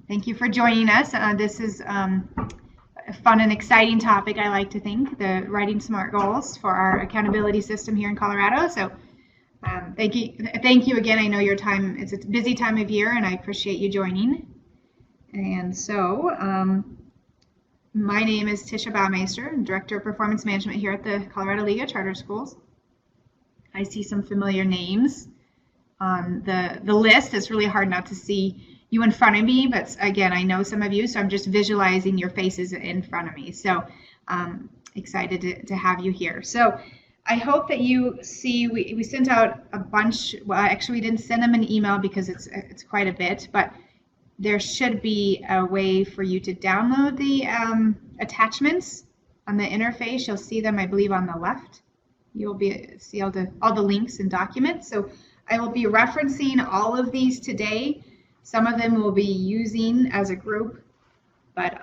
Thank you for joining us. This is a fun and exciting topic, I like to think, the writing SMART goals for our accountability system here in Colorado. So thank you again. I know your time, it's a busy time of year, and I appreciate you joining. And so my name is Tisha Baumeister, I'm Director of Performance Management here at the Colorado League of Charter Schools. I see some familiar names on the list. It's really hard not to see you in front of me, but again, I know some of you, so I'm just visualizing your faces in front of me. So excited to have you here. So I hope that you see, we sent out a bunch. Well, actually we didn't send them an email because it's quite a bit, but there should be a way for you to download the attachments on the interface. You'll see them, I believe, on the left. You'll see all the links and documents. So I will be referencing all of these today. Some of them we'll be using as a group, but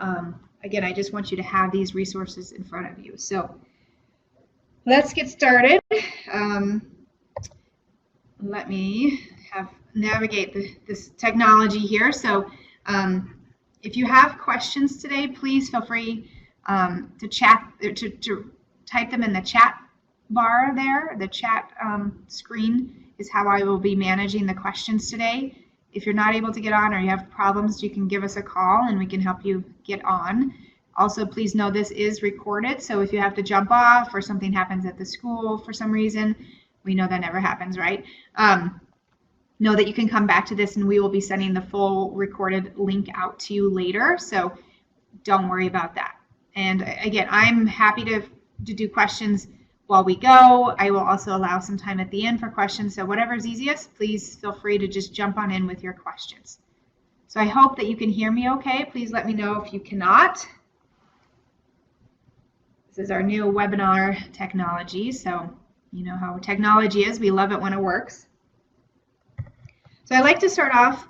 again, I just want you to have these resources in front of you. So let's get started. Let me navigate this technology here. So if you have questions today, please feel free to type them in the chat bar there. The chat screen is how I will be managing the questions today. If you're not able to get on or you have problems, you can give us a call and we can help you get on. Also, please know this is recorded, so if you have to jump off or something happens at the school for some reason, we know that never happens, right? Know that you can come back to this and we will be sending the full recorded link out to you later, so don't worry about that. And again, I'm happy to do questions while we go. I will also allow some time at the end for questions, so whatever's easiest, please feel free to just jump on in with your questions. So I hope that you can hear me okay. Please let me know if you cannot. This is our new webinar technology, so you know how technology is. We love it when it works. So I'd like to start off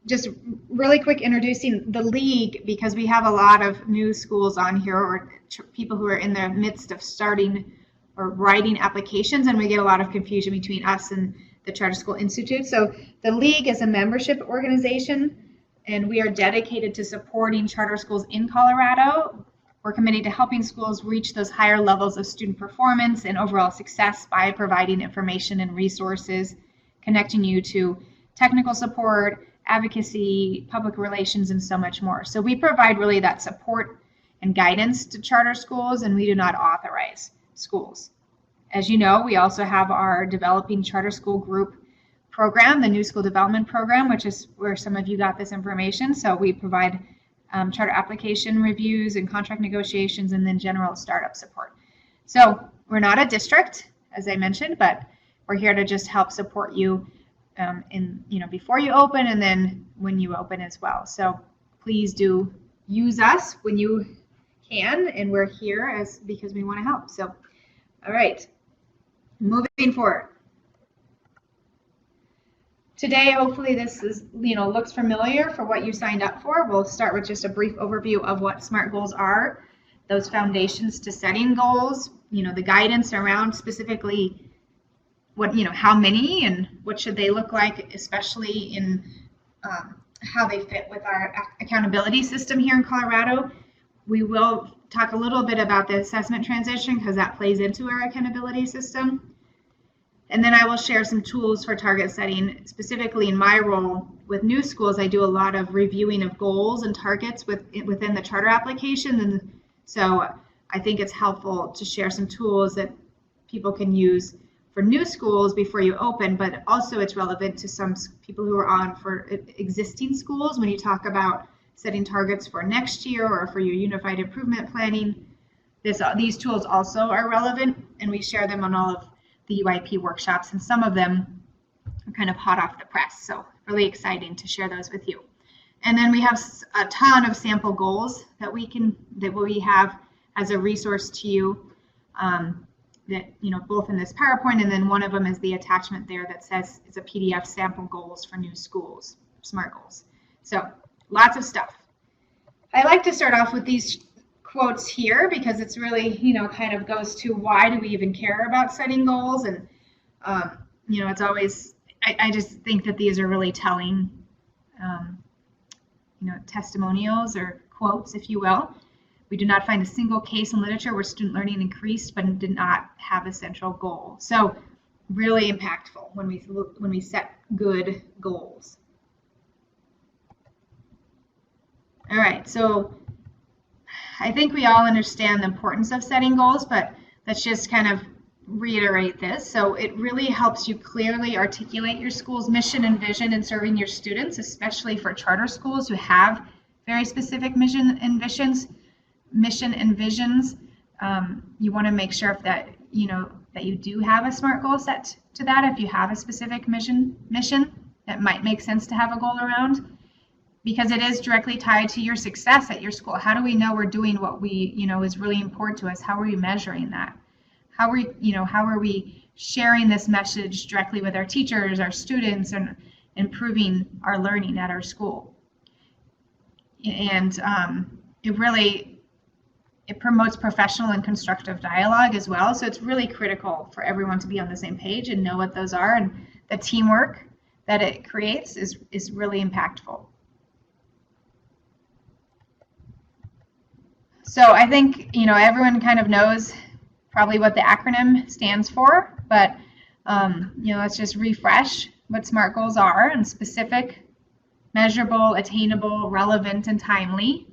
just really quick introducing the league, because we have a lot of new schools on here or people who are in the midst of starting or writing applications, and we get a lot of confusion between us and the Charter School Institute. So the league is a membership organization, and we are dedicated to supporting charter schools in Colorado. We're committed to helping schools reach those higher levels of student performance and overall success by providing information and resources, connecting you to technical support, advocacy, public relations, and so much more. So we provide really that support and guidance to charter schools, and we do not authorize schools. As you know, we also have our Developing Charter School Group program, the New School Development Program, which is where some of you got this information. So we provide charter application reviews and contract negotiations, and then general startup support. So we're not a district, as I mentioned, but we're here to just help support you before you open and then when you open as well. So please do use us when you can, and we're here because we want to help. So, all right, moving forward. Today, hopefully this is, looks familiar for what you signed up for. We'll start with just a brief overview of what SMART goals are, those foundations to setting goals, the guidance around specifically what, how many and what should they look like, especially in how they fit with our accountability system here in Colorado. We will talk a little bit about the assessment transition because that plays into our accountability system. And then I will share some tools for target setting. Specifically in my role with new schools, I do a lot of reviewing of goals and targets within the charter application. And so I think it's helpful to share some tools that people can use for new schools before you open, but also it's relevant to some people who are on for existing schools when you talk about setting targets for next year or for your unified improvement planning. These tools also are relevant, and we share them on all of the UIP workshops, and some of them are kind of hot off the press, so really exciting to share those with you. And then we have a ton of sample goals that we have as a resource to you, both in this PowerPoint, and then one of them is the attachment there that says it's a PDF sample goals for new schools, SMART goals. So lots of stuff. I like to start off with these quotes here because it's really, kind of goes to why do we even care about setting goals, and it's always, I just think that these are really telling testimonials or quotes, if you will. We do not find a single case in literature where student learning increased but did not have a central goal. So really impactful when we set good goals. All right, so I think we all understand the importance of setting goals, but let's just kind of reiterate this. So it really helps you clearly articulate your school's mission and vision in serving your students, especially for charter schools who have very specific mission and visions. You want to make sure that you do have a SMART goal set to that. If you have a specific mission, that might make sense to have a goal around, because it is directly tied to your success at your school. How do we know we're doing what we is really important to us? How are we measuring that? How are we sharing this message directly with our teachers, our students, and improving our learning at our school? And it promotes professional and constructive dialogue as well. So it's really critical for everyone to be on the same page and know what those are. And the teamwork that it creates is really impactful. So I think everyone kind of knows probably what the acronym stands for, but let's just refresh what SMART goals are: and specific, measurable, attainable, relevant, and timely.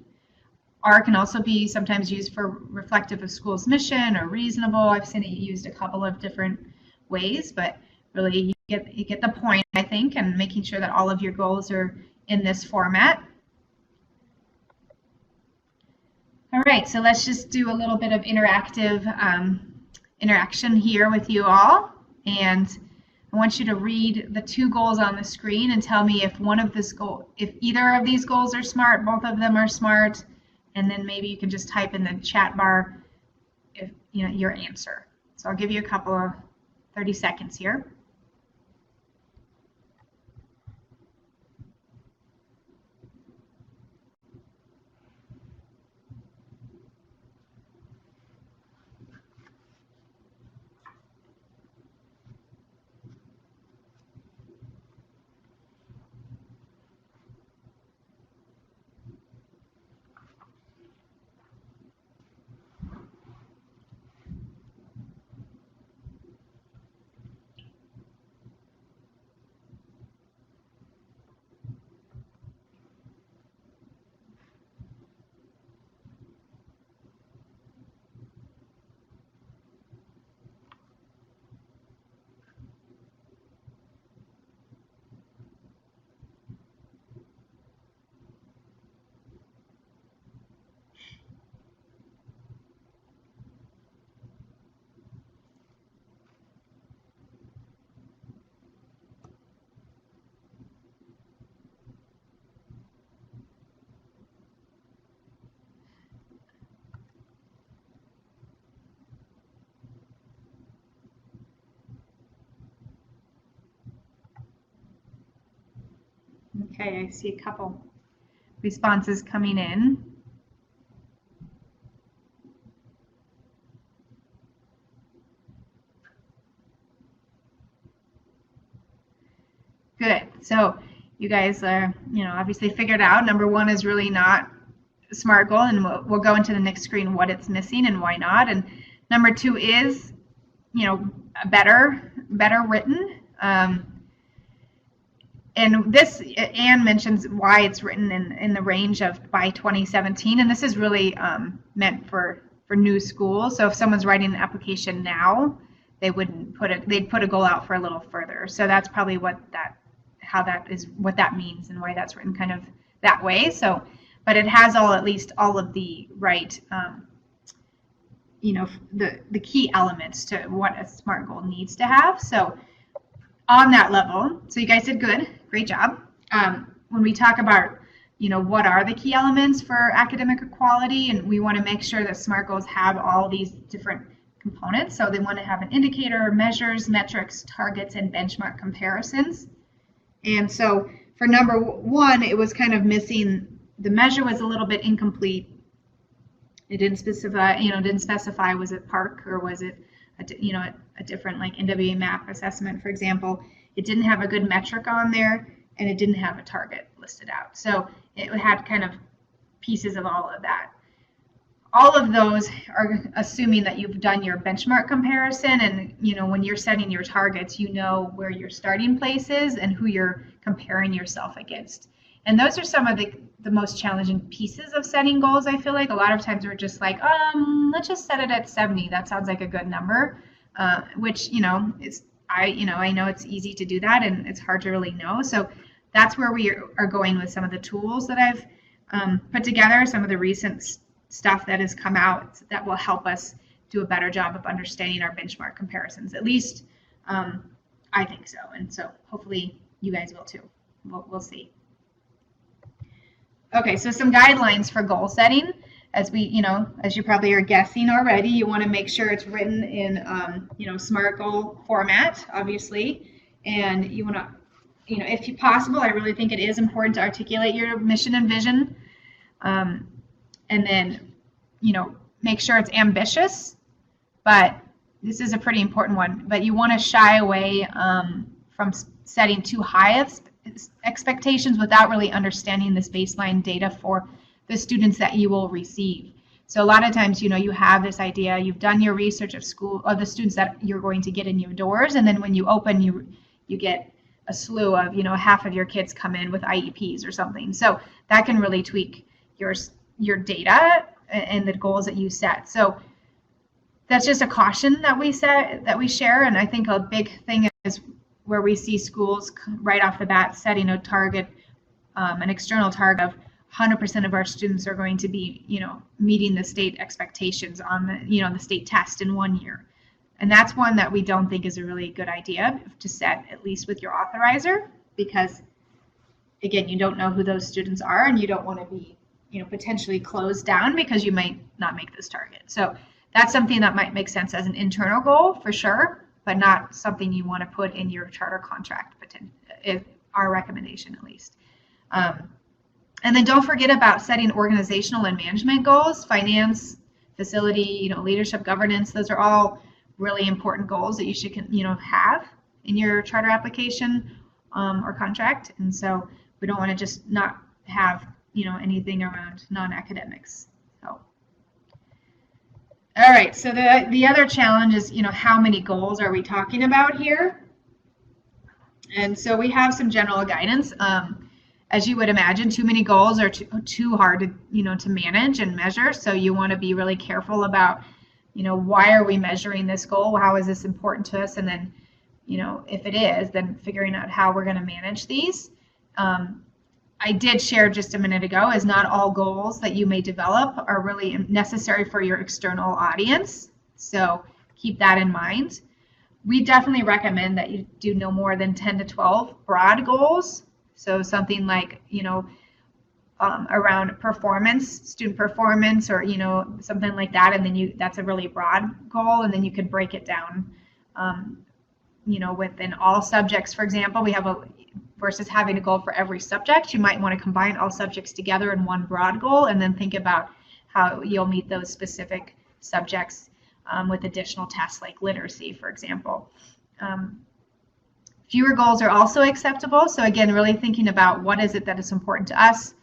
R can also be sometimes used for reflective of school's mission or reasonable. I've seen it used a couple of different ways, but really you get the point, I think, and making sure that all of your goals are in this format. All right, so let's just do a little bit of interactive interaction here with you all. And I want you to read the two goals on the screen and tell me if either of these goals are SMART, both of them are SMART, and then maybe you can just type in the chat bar your answer. So I'll give you a couple of 30 seconds here. Okay, I see a couple responses coming in. Good. So you guys are, obviously figured out number one is really not a SMART goal, and we'll go into the next screen what it's missing and why not. And number two is, better written. And this, Anne mentions why it's written in the range of by 2017, and this is really meant for new schools. So if someone's writing an application now, they'd put a goal out for a little further. So that's probably what that means and why that's written kind of that way. So, but it has at least all of the right, the key elements to what a SMART goal needs to have. So on that level, so you guys did good, great job. When we talk about, what are the key elements for academic equality, and we want to make sure that SMART goals have all these different components. So they want to have an indicator, measures, metrics, targets, and benchmark comparisons. And so for number one, it was kind of missing, the measure was a little bit incomplete. It didn't specify, was it PARCC or was it a different like NWA MAP assessment, for example. It didn't have a good metric on there, and it didn't have a target. listed out. So it had kind of pieces of all of that. All of those are assuming that you've done your benchmark comparison, and when you're setting your targets, where your starting place is and who you're comparing yourself against. And those are some of the most challenging pieces of setting goals. I feel like a lot of times we're just like, let's just set it at 70. That sounds like a good number, which I know it's easy to do that, and it's hard to really know. So that's where we are going with some of the tools that I've put together, some of the recent stuff that has come out that will help us do a better job of understanding our benchmark comparisons. At least I think so, and so hopefully you guys will too. We'll see. Okay, so some guidelines for goal setting. As you probably are guessing already, you want to make sure it's written in SMART goal format, obviously, and you want to, if possible, I really think it is important to articulate your mission and vision. And then, make sure it's ambitious, but this is a pretty important one. But you want to shy away from setting too high of expectations without really understanding this baseline data for the students that you will receive. So a lot of times, you have this idea, you've done your research of the students that you're going to get in your doors, and then when you open, you get a slew of, half of your kids come in with IEPs or something. So that can really tweak your data and the goals that you set. So that's just a caution that we share. And I think a big thing is where we see schools right off the bat setting a target, an external target of 100% of our students are going to be, meeting the state expectations on the state test in 1 year. And that's one that we don't think is a really good idea to set, at least with your authorizer, because again, you don't know who those students are, and you don't want to be, potentially closed down because you might not make this target. So that's something that might make sense as an internal goal for sure, but not something you want to put in your charter contract, our recommendation at least. And then don't forget about setting organizational and management goals, finance, facility, leadership, governance. Those are all really important goals that you should, have in your charter application or contract. And so we don't want to just not have, anything around non-academics. So, all right. So the other challenge is, how many goals are we talking about here? And so we have some general guidance. As you would imagine, too many goals are too hard to, to manage and measure. So you want to be really careful about, why are we measuring this goal? How is this important to us? And then, if it is, then figuring out how we're going to manage these. I did share just a minute ago is not all goals that you may develop are really necessary for your external audience. So keep that in mind. We definitely recommend that you do no more than 10 to 12 broad goals. So something like, around performance, student performance, or, something like that. And then that's a really broad goal. And then you could break it down, within all subjects. For example, we have versus having a goal for every subject, you might want to combine all subjects together in one broad goal and then think about how you'll meet those specific subjects with additional tests like literacy, for example. Fewer goals are also acceptable. So again, really thinking about what is it that is important to us.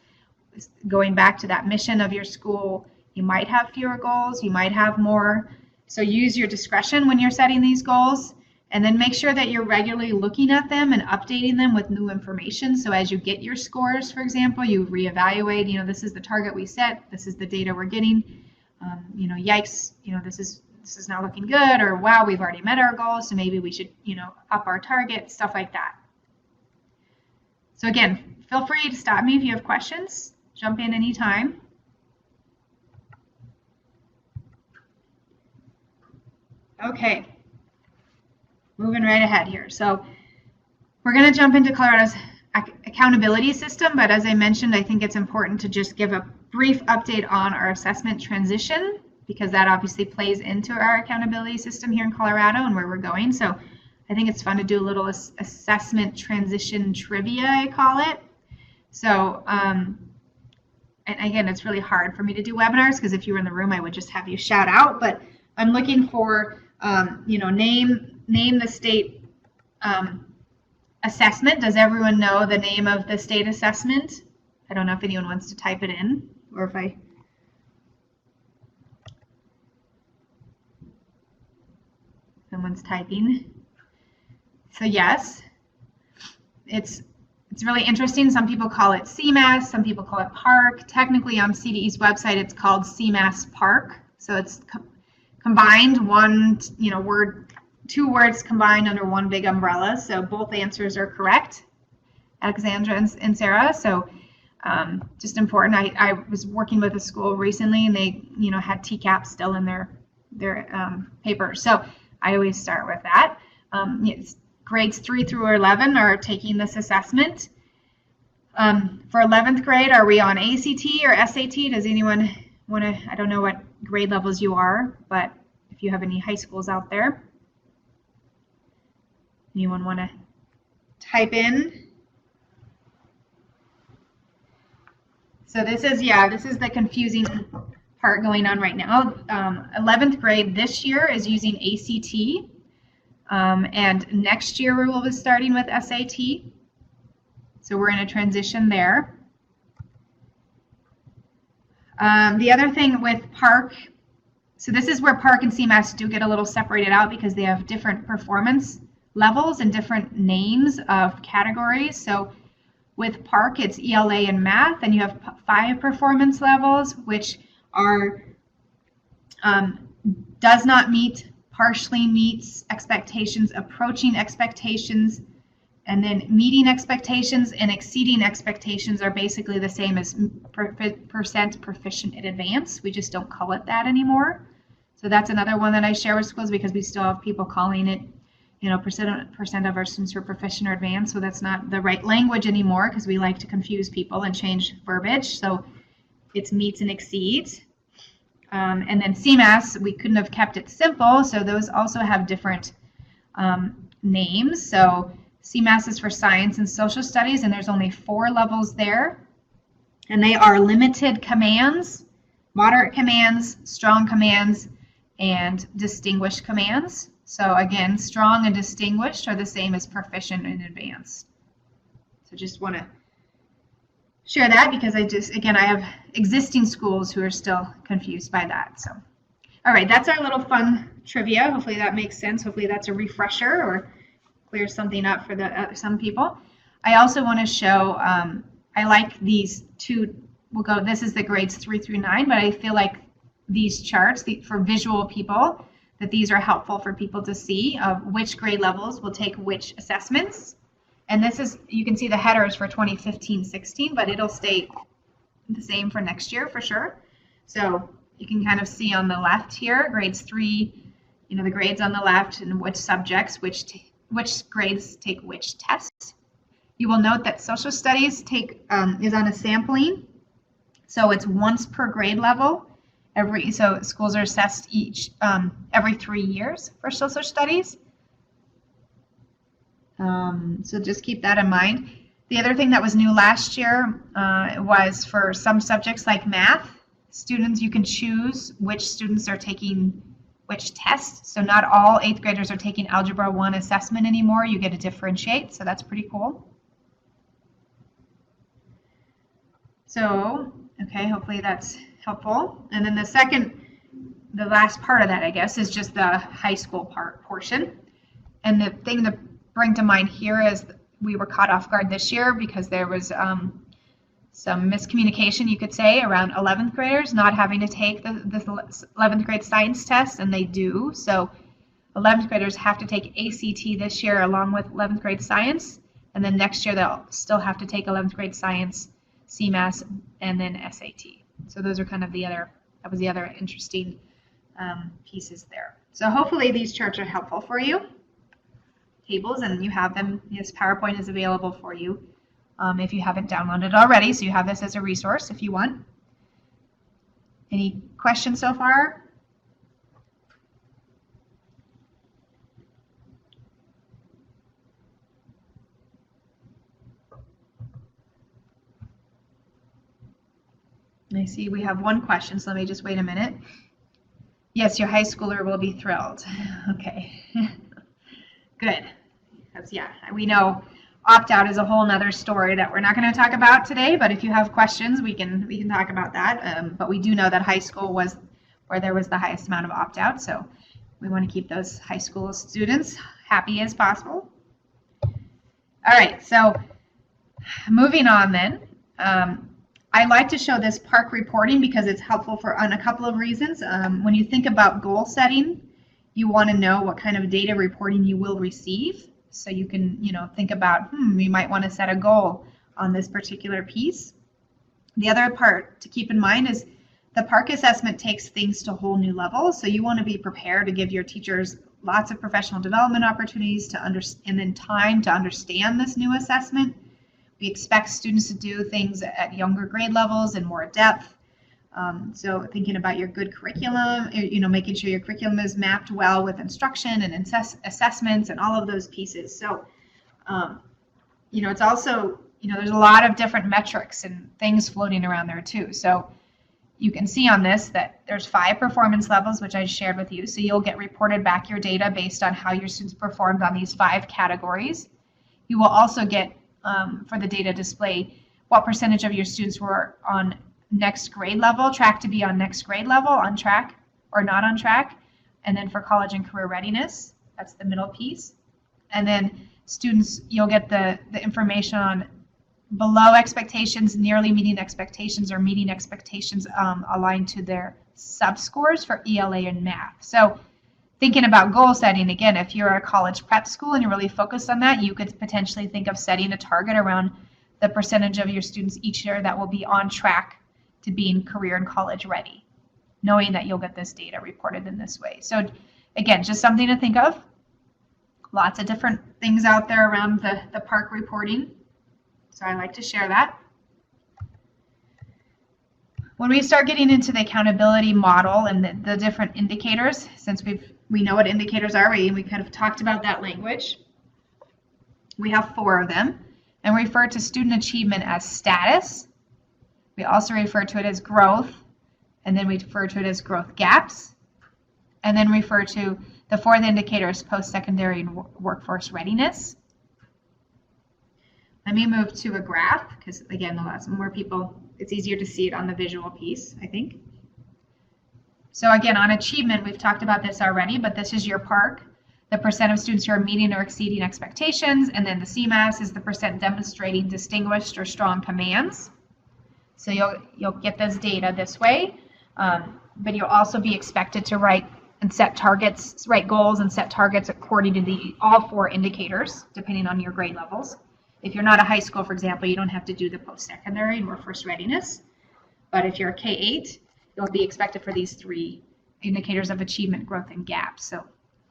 Going back to that mission of your school, you might have fewer goals, you might have more. So use your discretion when you're setting these goals, and then make sure that you're regularly looking at them and updating them with new information. So as you get your scores, for example, you reevaluate, this is the target we set, this is the data we're getting, yikes, this is not looking good, or wow, we've already met our goals, so maybe we should, up our target, stuff like that. So again, feel free to stop me if you have questions. Jump in anytime. Okay, moving right ahead here. So we're going to jump into Colorado's accountability system, but as I mentioned, I think it's important to just give a brief update on our assessment transition, because that obviously plays into our accountability system here in Colorado and where we're going. So I think it's fun to do a little assessment transition trivia, I call it. So, and again, it's really hard for me to do webinars because if you were in the room, I would just have you shout out. But I'm looking for, name the state assessment. Does everyone know the name of the state assessment? I don't know if anyone wants to type it in, or if someone's typing. So yes, it's really interesting. Some people call it CMAS, some people call it PARCC. Technically on CDE's website, it's called CMAS PARCC. So it's combined two words combined under one big umbrella. So both answers are correct, Alexandra and Sarah. So just important. I was working with a school recently, and they had TCAP still in their paper. So I always start with that. Grades 3 through 11 are taking this assessment. For 11th grade, are we on ACT or SAT? Does anyone want to? I don't know what grade levels you are, but if you have any high schools out there, anyone want to type in? So this is the confusing part going on right now. 11th grade this year is using ACT, and next year we will be starting with SAT. So we're in a transition there. The other thing with PARCC, so this is where PARCC and CMAS do get a little separated out because they have different performance levels and different names of categories. So with PARCC, it's ELA and math, and you have 5 performance levels, which are does not meet, partially meets expectations, approaching expectations, and then meeting expectations and exceeding expectations are basically the same as percent proficient in advance. We just don't call it that anymore. So that's another one that I share with schools because we still have people calling it, percent of our students are proficient or advanced. So that's not the right language anymore because we like to confuse people and change verbiage. So it's meets and exceeds. And then CMAS, we couldn't have kept it simple. So those also have different names. So CMAS is for science and social studies, and there's only 4 levels there. And they are limited commands, moderate commands, strong commands, and distinguished commands. So again, strong and distinguished are the same as proficient and advanced. So just want to share that because I have existing schools who are still confused by that. So, all right, that's our little fun trivia. Hopefully that makes sense. Hopefully that's a refresher or clears something up for some people. I also want to show, I like these two, this is the grades 3 through 9, but I feel like these charts for visual people, that these are helpful for people to see of which grade levels will take which assessments. And this is, you can see the headers for 2015-16, but it'll stay the same for next year for sure. So you can kind of see on the left here, grades 3, the grades on the left and which subjects, which grades take which tests. You will note that social studies is on a sampling, so it's once per grade level. So schools are assessed every 3 years for social studies. So just keep that in mind. The other thing that was new last year was for some subjects like math, students, you can choose which students are taking which tests. So not all 8th graders are taking Algebra 1 assessment anymore. You get to differentiate, so that's pretty cool. So, okay, hopefully that's helpful. And then the last part of that, I guess, is just the high school portion. And the thing to bring to mind here is we were caught off guard this year because there was some miscommunication, you could say, around 11th graders not having to take the 11th grade science test, and they do. So 11th graders have to take ACT this year along with 11th grade science, and then next year they'll still have to take 11th grade science, CMAS, and then SAT. So those are kind of that was the other interesting pieces there. So hopefully these charts are helpful for you. Tables, and you have them. This PowerPoint is available for you if you haven't downloaded it already, so you have this as a resource if you want. Any questions so far? I see we have one question, so let me just wait a minute. Yes, your high schooler will be thrilled. Okay. Good. Yeah, we know Opt-out is a whole nother story that we're not going to talk about today, but if you have questions, we can talk about that. But we do know that high school was where there was the highest amount of opt-out, so we want to keep those high school students happy as possible. All right, so moving on then. I like to show this PARCC reporting because it's helpful on a couple of reasons. When you think about goal setting, you want to know what kind of data reporting you will receive. So you can, think about, you might want to set a goal on this particular piece. The other part to keep in mind is the PARCC assessment takes things to whole new levels. So you want to be prepared to give your teachers lots of professional development opportunities and then time to understand this new assessment. We expect students to do things at younger grade levels and more depth. So thinking about your good curriculum, making sure your curriculum is mapped well with instruction and assessments and all of those pieces. So, it's also, there's a lot of different metrics and things floating around there too. So you can see on this that there's 5 performance levels, which I shared with you. So you'll get reported back your data based on how your students performed on these 5 categories. You will also get, for the data display, what percentage of your students were on next grade level, track to be on next grade level, on track or not on track. And then for college and career readiness, that's the middle piece. And then students, you'll get the information on below expectations, nearly meeting expectations, or meeting expectations aligned to their sub-scores for ELA and math. So thinking about goal setting, again, if you're a college prep school and you're really focused on that, you could potentially think of setting a target around the percentage of your students each year that will be on track to being career and college ready, knowing that you'll get this data reported in this way. So again, just something to think of. Lots of different things out there around the PARCC reporting. So I like to share that. When we start getting into the accountability model and the different indicators, since we know what indicators are, we kind of talked about that language. We have 4 of them, and we refer to student achievement as status. We also refer to it as growth, and then we refer to it as growth gaps, and then refer to the 4th indicator as post-secondary and workforce readiness. Let me move to a graph because, again, the lots more people, it's easier to see it on the visual piece, I think. So again, on achievement, we've talked about this already, but this is your PARCC, the percent of students who are meeting or exceeding expectations, and then the CMAS is the percent demonstrating distinguished or strong commands. So you'll get this data this way, but you'll also be expected to write goals and set targets according to all 4 indicators, depending on your grade levels. If you're not a high school, for example, you don't have to do the post-secondary and workforce readiness. But if you're a K-8, you'll be expected for these 3 indicators of achievement, growth, and gaps. So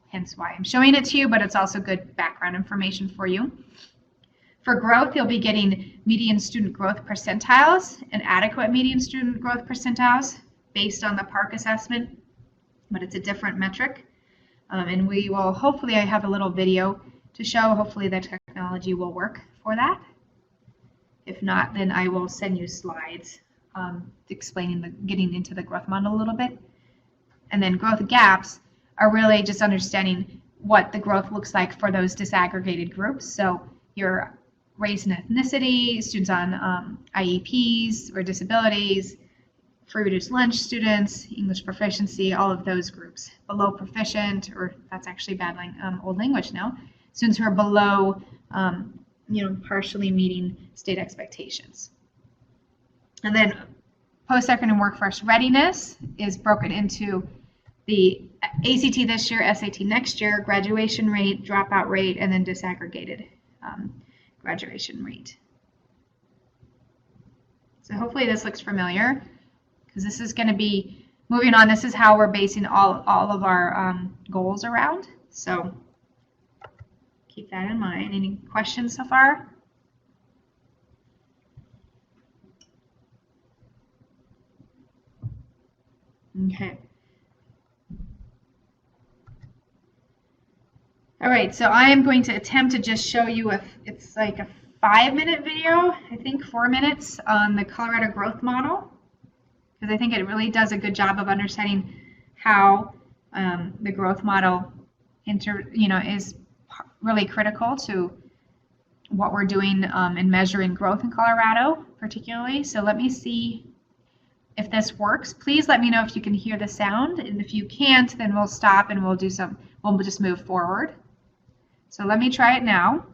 hence why I'm showing it to you, but it's also good background information for you. For growth, you'll be getting median student growth percentiles and adequate median student growth percentiles based on the PARCC assessment, but it's a different metric. And we will, hopefully I have a little video to show, hopefully the technology will work for that. If not, then I will send you slides explaining getting into the growth model a little bit. And then growth gaps are really just understanding what the growth looks like for those disaggregated groups. So your race and ethnicity, students on IEPs or disabilities, free reduced lunch students, English proficiency, all of those groups. Below proficient, or that's actually bad old language now, students who are below, partially meeting state expectations. And then post-secondary and workforce readiness is broken into the ACT this year, SAT next year, graduation rate, dropout rate, and then disaggregated graduation rate. So hopefully this looks familiar, because this is going to be moving on. This is how we're basing all of our goals around. So keep that in mind. Any questions so far? Okay. All right, so I am going to attempt to just show you it's like a 5-minute video, I think 4 minutes, on the Colorado growth model, because I think it really does a good job of understanding how the growth model is really critical to what we're doing in measuring growth in Colorado, particularly. So let me see if this works. Please let me know if you can hear the sound, and if you can't, then we'll stop and we'll just move forward. So let me try it now.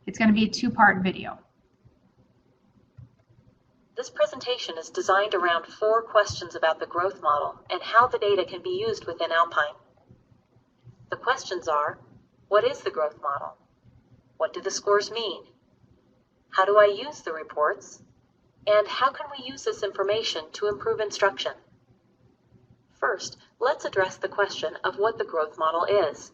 It's going to be a two-part video. This presentation is designed around 4 questions about the growth model and how the data can be used within Alpine. The questions are, what is the growth model? What do the scores mean? How do I use the reports? And how can we use this information to improve instruction? First, let's address the question of what the growth model is.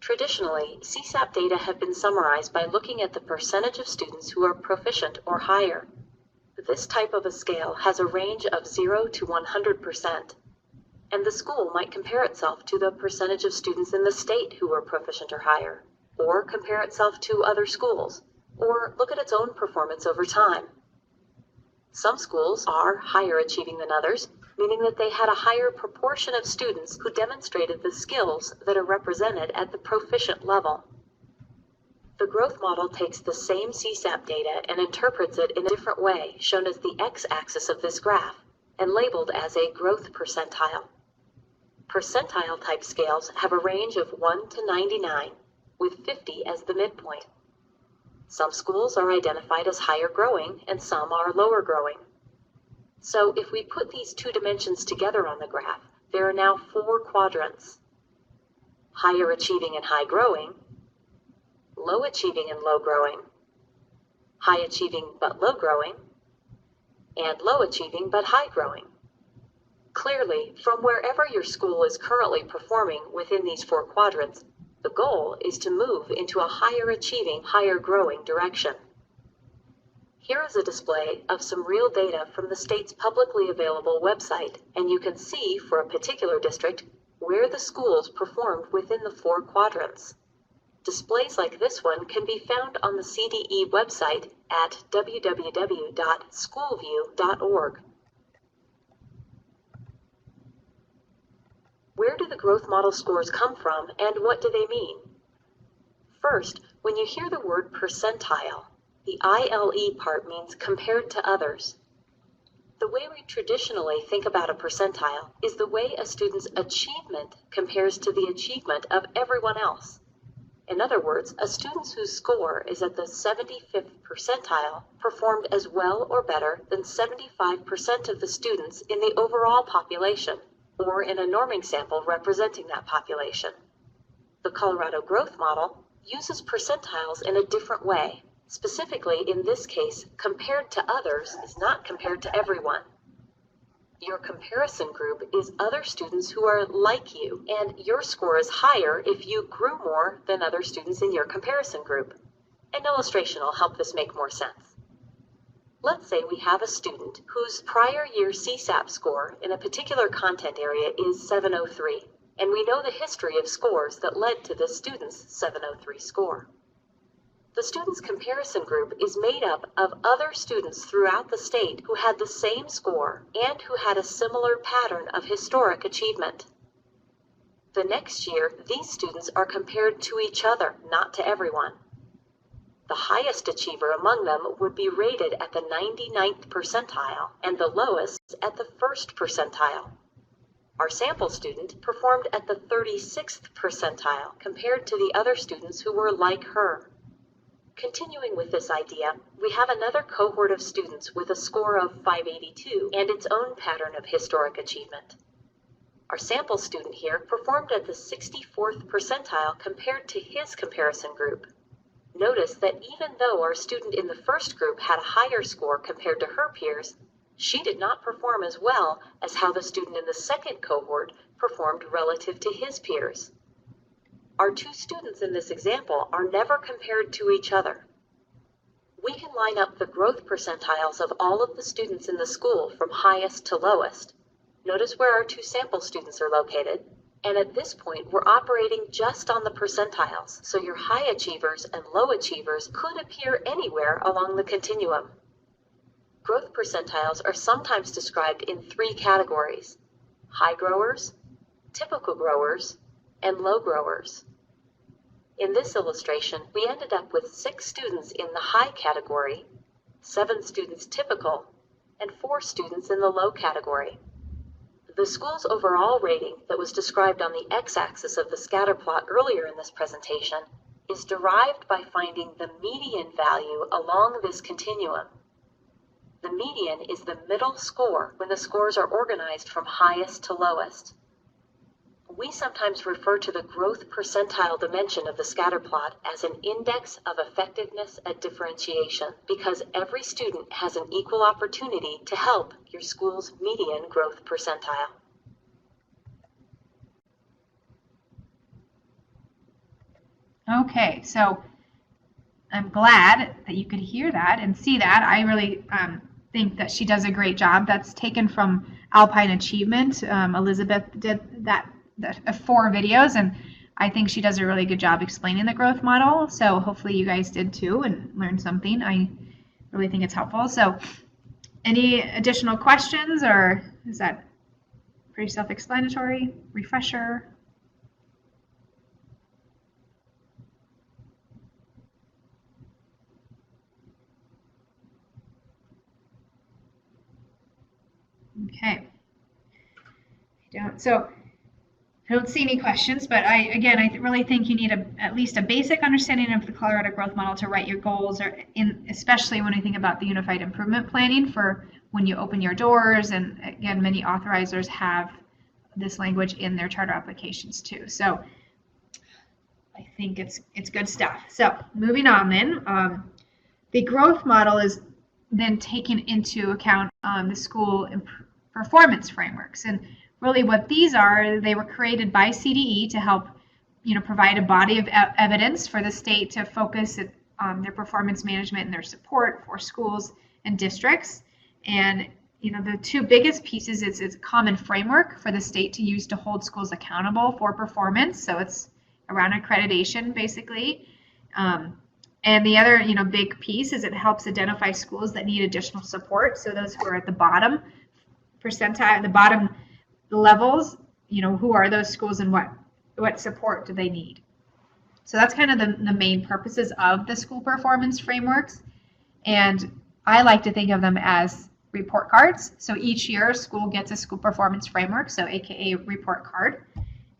Traditionally, CSAP data have been summarized by looking at the percentage of students who are proficient or higher. This type of a scale has a range of 0 to 100%, and the school might compare itself to the percentage of students in the state who are proficient or higher, or compare itself to other schools, or look at its own performance over time. Some schools are higher achieving than others, meaning that they had a higher proportion of students who demonstrated the skills that are represented at the proficient level. The growth model takes the same CSAP data and interprets it in a different way, shown as the x-axis of this graph, and labeled as a growth percentile. Percentile-type scales have a range of 1 to 99, with 50 as the midpoint. Some schools are identified as higher growing and some are lower growing. So if we put these 2 dimensions together on the graph, there are now 4 quadrants: higher achieving and high growing, low achieving and low growing, high achieving but low growing, and low achieving but high growing. Clearly, from wherever your school is currently performing within these 4 quadrants, the goal is to move into a higher achieving, higher growing direction. Here is a display of some real data from the state's publicly available website, and you can see for a particular district where the schools performed within the 4 quadrants. Displays like this one can be found on the CDE website at www.schoolview.org. Where do the growth model scores come from, and what do they mean? First, when you hear the word percentile, the ILE part means compared to others. The way we traditionally think about a percentile is the way a student's achievement compares to the achievement of everyone else. In other words, a student whose score is at the 75th percentile performed as well or better than 75% of the students in the overall population, or in a norming sample representing that population. The Colorado Growth Model uses percentiles in a different way. Specifically, in this case, compared to others is not compared to everyone. Your comparison group is other students who are like you, and your score is higher if you grew more than other students in your comparison group. An illustration will help this make more sense. Let's say we have a student whose prior year CSAP score in a particular content area is 703, and we know the history of scores that led to this student's 703 score. The student's comparison group is made up of other students throughout the state who had the same score and who had a similar pattern of historic achievement. The next year, these students are compared to each other, not to everyone. The highest achiever among them would be rated at the 99th percentile and the lowest at the 1st percentile. Our sample student performed at the 36th percentile compared to the other students who were like her. Continuing with this idea, we have another cohort of students with a score of 582 and its own pattern of historic achievement. Our sample student here performed at the 64th percentile compared to his comparison group. Notice that even though our student in the first group had a higher score compared to her peers, she did not perform as well as how the student in the second cohort performed relative to his peers. Our 2 students in this example are never compared to each other. We can line up the growth percentiles of all of the students in the school from highest to lowest. Notice where our 2 sample students are located, and at this point we're operating just on the percentiles, so your high achievers and low achievers could appear anywhere along the continuum. Growth percentiles are sometimes described in 3 categories: high growers, typical growers, and low growers. In this illustration, we ended up with 6 students in the high category, 7 students typical, and 4 students in the low category. The school's overall rating that was described on the x-axis of the scatter plot earlier in this presentation is derived by finding the median value along this continuum. The median is the middle score when the scores are organized from highest to lowest. We sometimes refer to the growth percentile dimension of the scatter plot as an index of effectiveness at differentiation because every student has an equal opportunity to help your school's median growth percentile. Okay, so I'm glad that you could hear that and see that. I really think that she does a great job. That's taken from Alpine Achievement. Elizabeth did that 4 videos, and I think she does a really good job explaining the growth model. So hopefully you guys did too and learned something. I really think it's helpful. So any additional questions, or is that pretty self-explanatory? Refresher? Okay. I don't see any questions, but I really think you need at least a basic understanding of the Colorado Growth Model to write your goals, especially when you think about the Unified Improvement Planning for when you open your doors. And again, many authorizers have this language in their charter applications too. So I think it's good stuff. So moving on then, the growth model is then taken into account the school performance frameworks. And really what these are, they were created by CDE to help provide a body of evidence for the state to focus on their performance management and their support for schools and districts. And the 2 biggest pieces is a common framework for the state to use to hold schools accountable for performance. So it's around accreditation basically. And the other big piece is it helps identify schools that need additional support. So those who are at the bottom percentile, the bottom levels, who are those schools and what support do they need? So that's kind of the main purposes of the school performance frameworks. And I like to think of them as report cards. So each year a school gets a school performance framework, so AKA report card.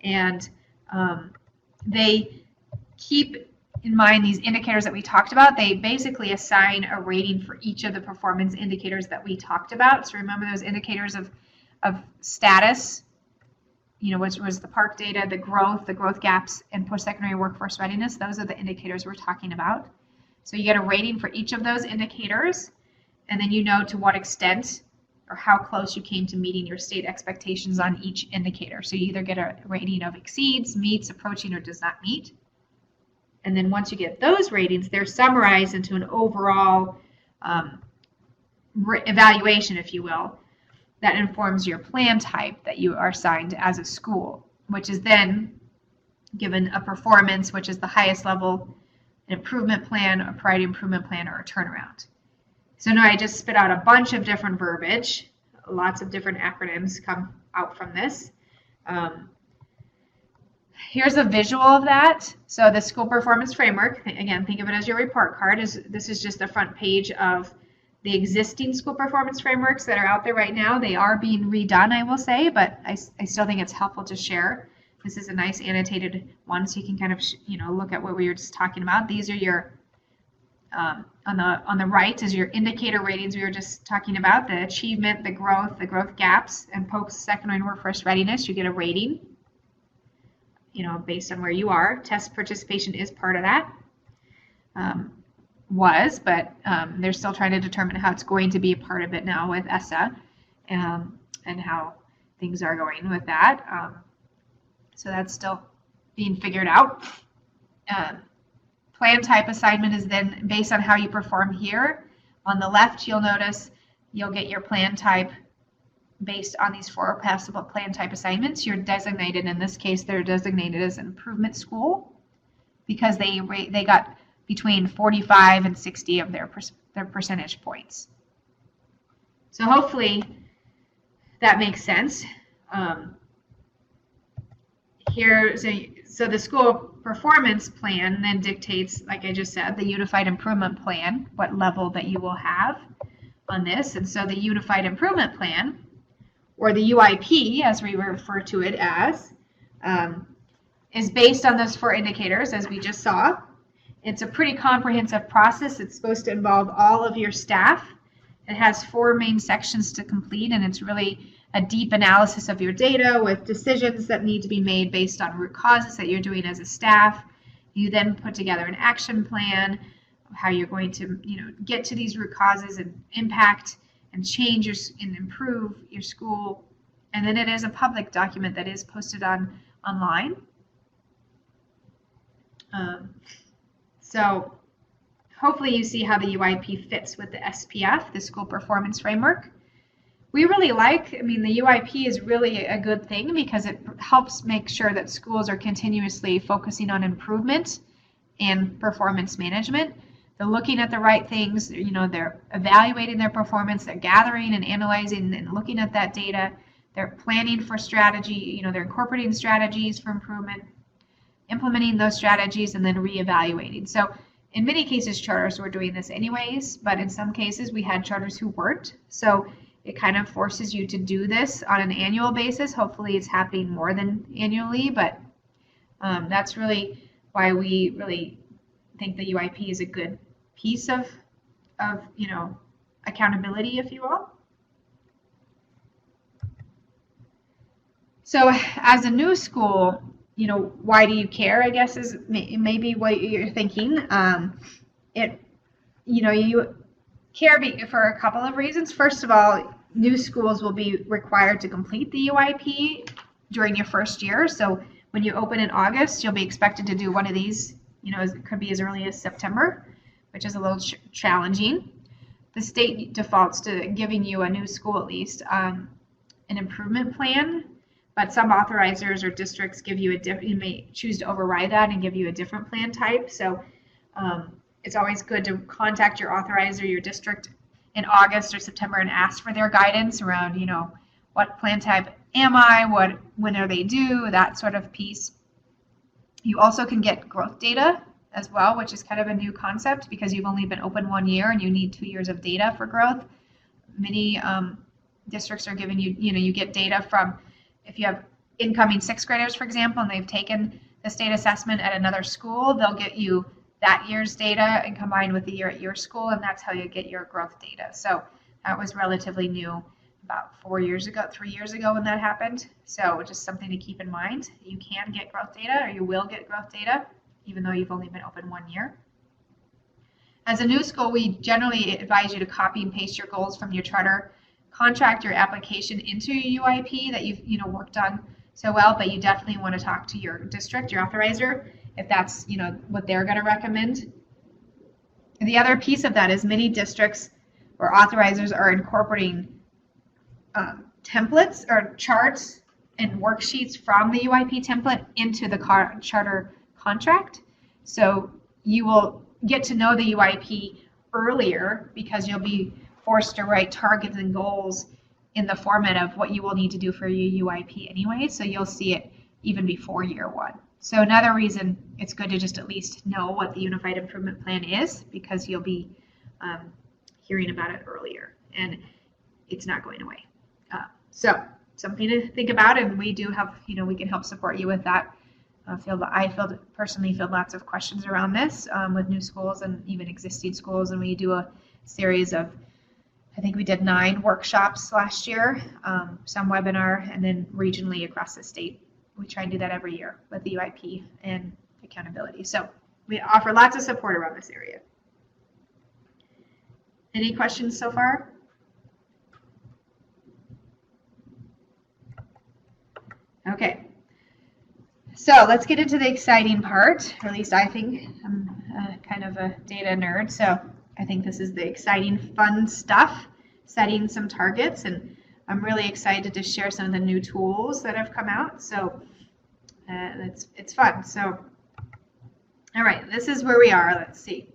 And they keep in mind these indicators that we talked about. They basically assign a rating for each of the performance indicators that we talked about. So remember those indicators of status, which was the PARCC data, the growth gaps, and post-secondary workforce readiness. Those are the indicators we're talking about. So you get a rating for each of those indicators, and then to what extent or how close you came to meeting your state expectations on each indicator. So you either get a rating of exceeds, meets, approaching, or does not meet. And then once you get those ratings, they're summarized into an overall evaluation, if you will, that informs your plan type that you are assigned as a school, which is then given a performance, which is the highest level, an improvement plan, a priority improvement plan, or a turnaround. So now I just spit out a bunch of different verbiage. Lots of different acronyms come out from this. Here's a visual of that. So the school performance framework, again, think of it as your report card. This is just the front page of the existing school performance frameworks that are out there right now. They are being redone, I will say, but I still think it's helpful to share. This is a nice annotated one, so you can kind of look at what we were just talking about. These are your on the right is your indicator ratings we were just talking about, the achievement, the growth gaps, and post-secondary workforce readiness. You get a rating, based on where you are. Test participation is part of that. But they're still trying to determine how it's going to be a part of it now with ESSA, and how things are going with that. So that's still being figured out. Plan type assignment is then based on how you perform here. On the left, you'll notice you'll get your plan type based on these 4 possible plan type assignments. You're designated, in this case, they're designated as an improvement school because they got between 45 and 60 of their percentage points. So hopefully that makes sense. here, so the school performance plan then dictates, like I just said, the Unified Improvement Plan, what level that you will have on this. And so the Unified Improvement Plan, or the UIP, as we refer to it as, is based on those 4 indicators, as we just saw. It's a pretty comprehensive process. It's supposed to involve all of your staff. It has 4 main sections to complete, and it's really a deep analysis of your data with decisions that need to be made based on root causes that you're doing as a staff. You then put together an action plan, how you're going to, get to these root causes and impact and change and improve your school. And then it is a public document that is posted online. So hopefully you see how the UIP fits with the SPF, the School Performance Framework. We really like, the UIP is really a good thing because it helps make sure that schools are continuously focusing on improvement and performance management. They're looking at the right things, they're evaluating their performance, they're gathering and analyzing and looking at that data, they're planning for strategy, they're incorporating strategies for improvement, implementing those strategies, and then reevaluating. So in many cases, charters were doing this anyways, but in some cases we had charters who weren't. So it kind of forces you to do this on an annual basis. Hopefully it's happening more than annually, but that's really why we really think the UIP is a good piece of accountability, if you will. So as a new school, why do you care, I guess, is maybe what you're thinking. You care for a couple of reasons. First of all, new schools will be required to complete the UIP during your first year. So when you open in August, you'll be expected to do one of these, it could be as early as September, which is a little challenging. The state defaults to giving you, a new school at least, an improvement plan, but some authorizers or districts give you you may choose to override that and give you a different plan type. So it's always good to contact your authorizer, your district, in August or September and ask for their guidance around, what plan type am I, when are they due, that sort of piece. You also can get growth data as well, which is kind of a new concept because you've only been open 1 year and you need 2 years of data for growth. Many districts are giving you, you get data from, if you have incoming 6th graders, for example, and they've taken the state assessment at another school, they'll get you that year's data and combined with the year at your school, and that's how you get your growth data. So that was relatively new, about 3 years ago when that happened. So just something to keep in mind. You can get growth data, or you will get growth data, even though you've only been open 1 year. As a new school, we generally advise you to copy and paste your goals from your charter contract, your application into your UIP that you've worked on so well, but you definitely want to talk to your district, your authorizer, if that's what they're going to recommend. And the other piece of that is many districts or authorizers are incorporating templates or charts and worksheets from the UIP template into the charter contract. So you will get to know the UIP earlier because you'll be forced to write targets and goals in the format of what you will need to do for your UIP anyway. So you'll see it even before year 1. So another reason it's good to just at least know what the Unified Improvement Plan is, because you'll be hearing about it earlier and it's not going away. So something to think about, and we do have, we can help support you with that. I personally field lots of questions around this with new schools and even existing schools, and we do a series of, I think we did 9 workshops last year, some webinar, and then regionally across the state. We try and do that every year with the UIP and accountability. So we offer lots of support around this area. Any questions so far? Okay. So let's get into the exciting part, or at least I think. I'm kind of a data nerd, so I think this is the exciting, fun stuff, setting some targets, and I'm really excited to share some of the new tools that have come out. So it's fun. So, all right, this is where we are. Let's see.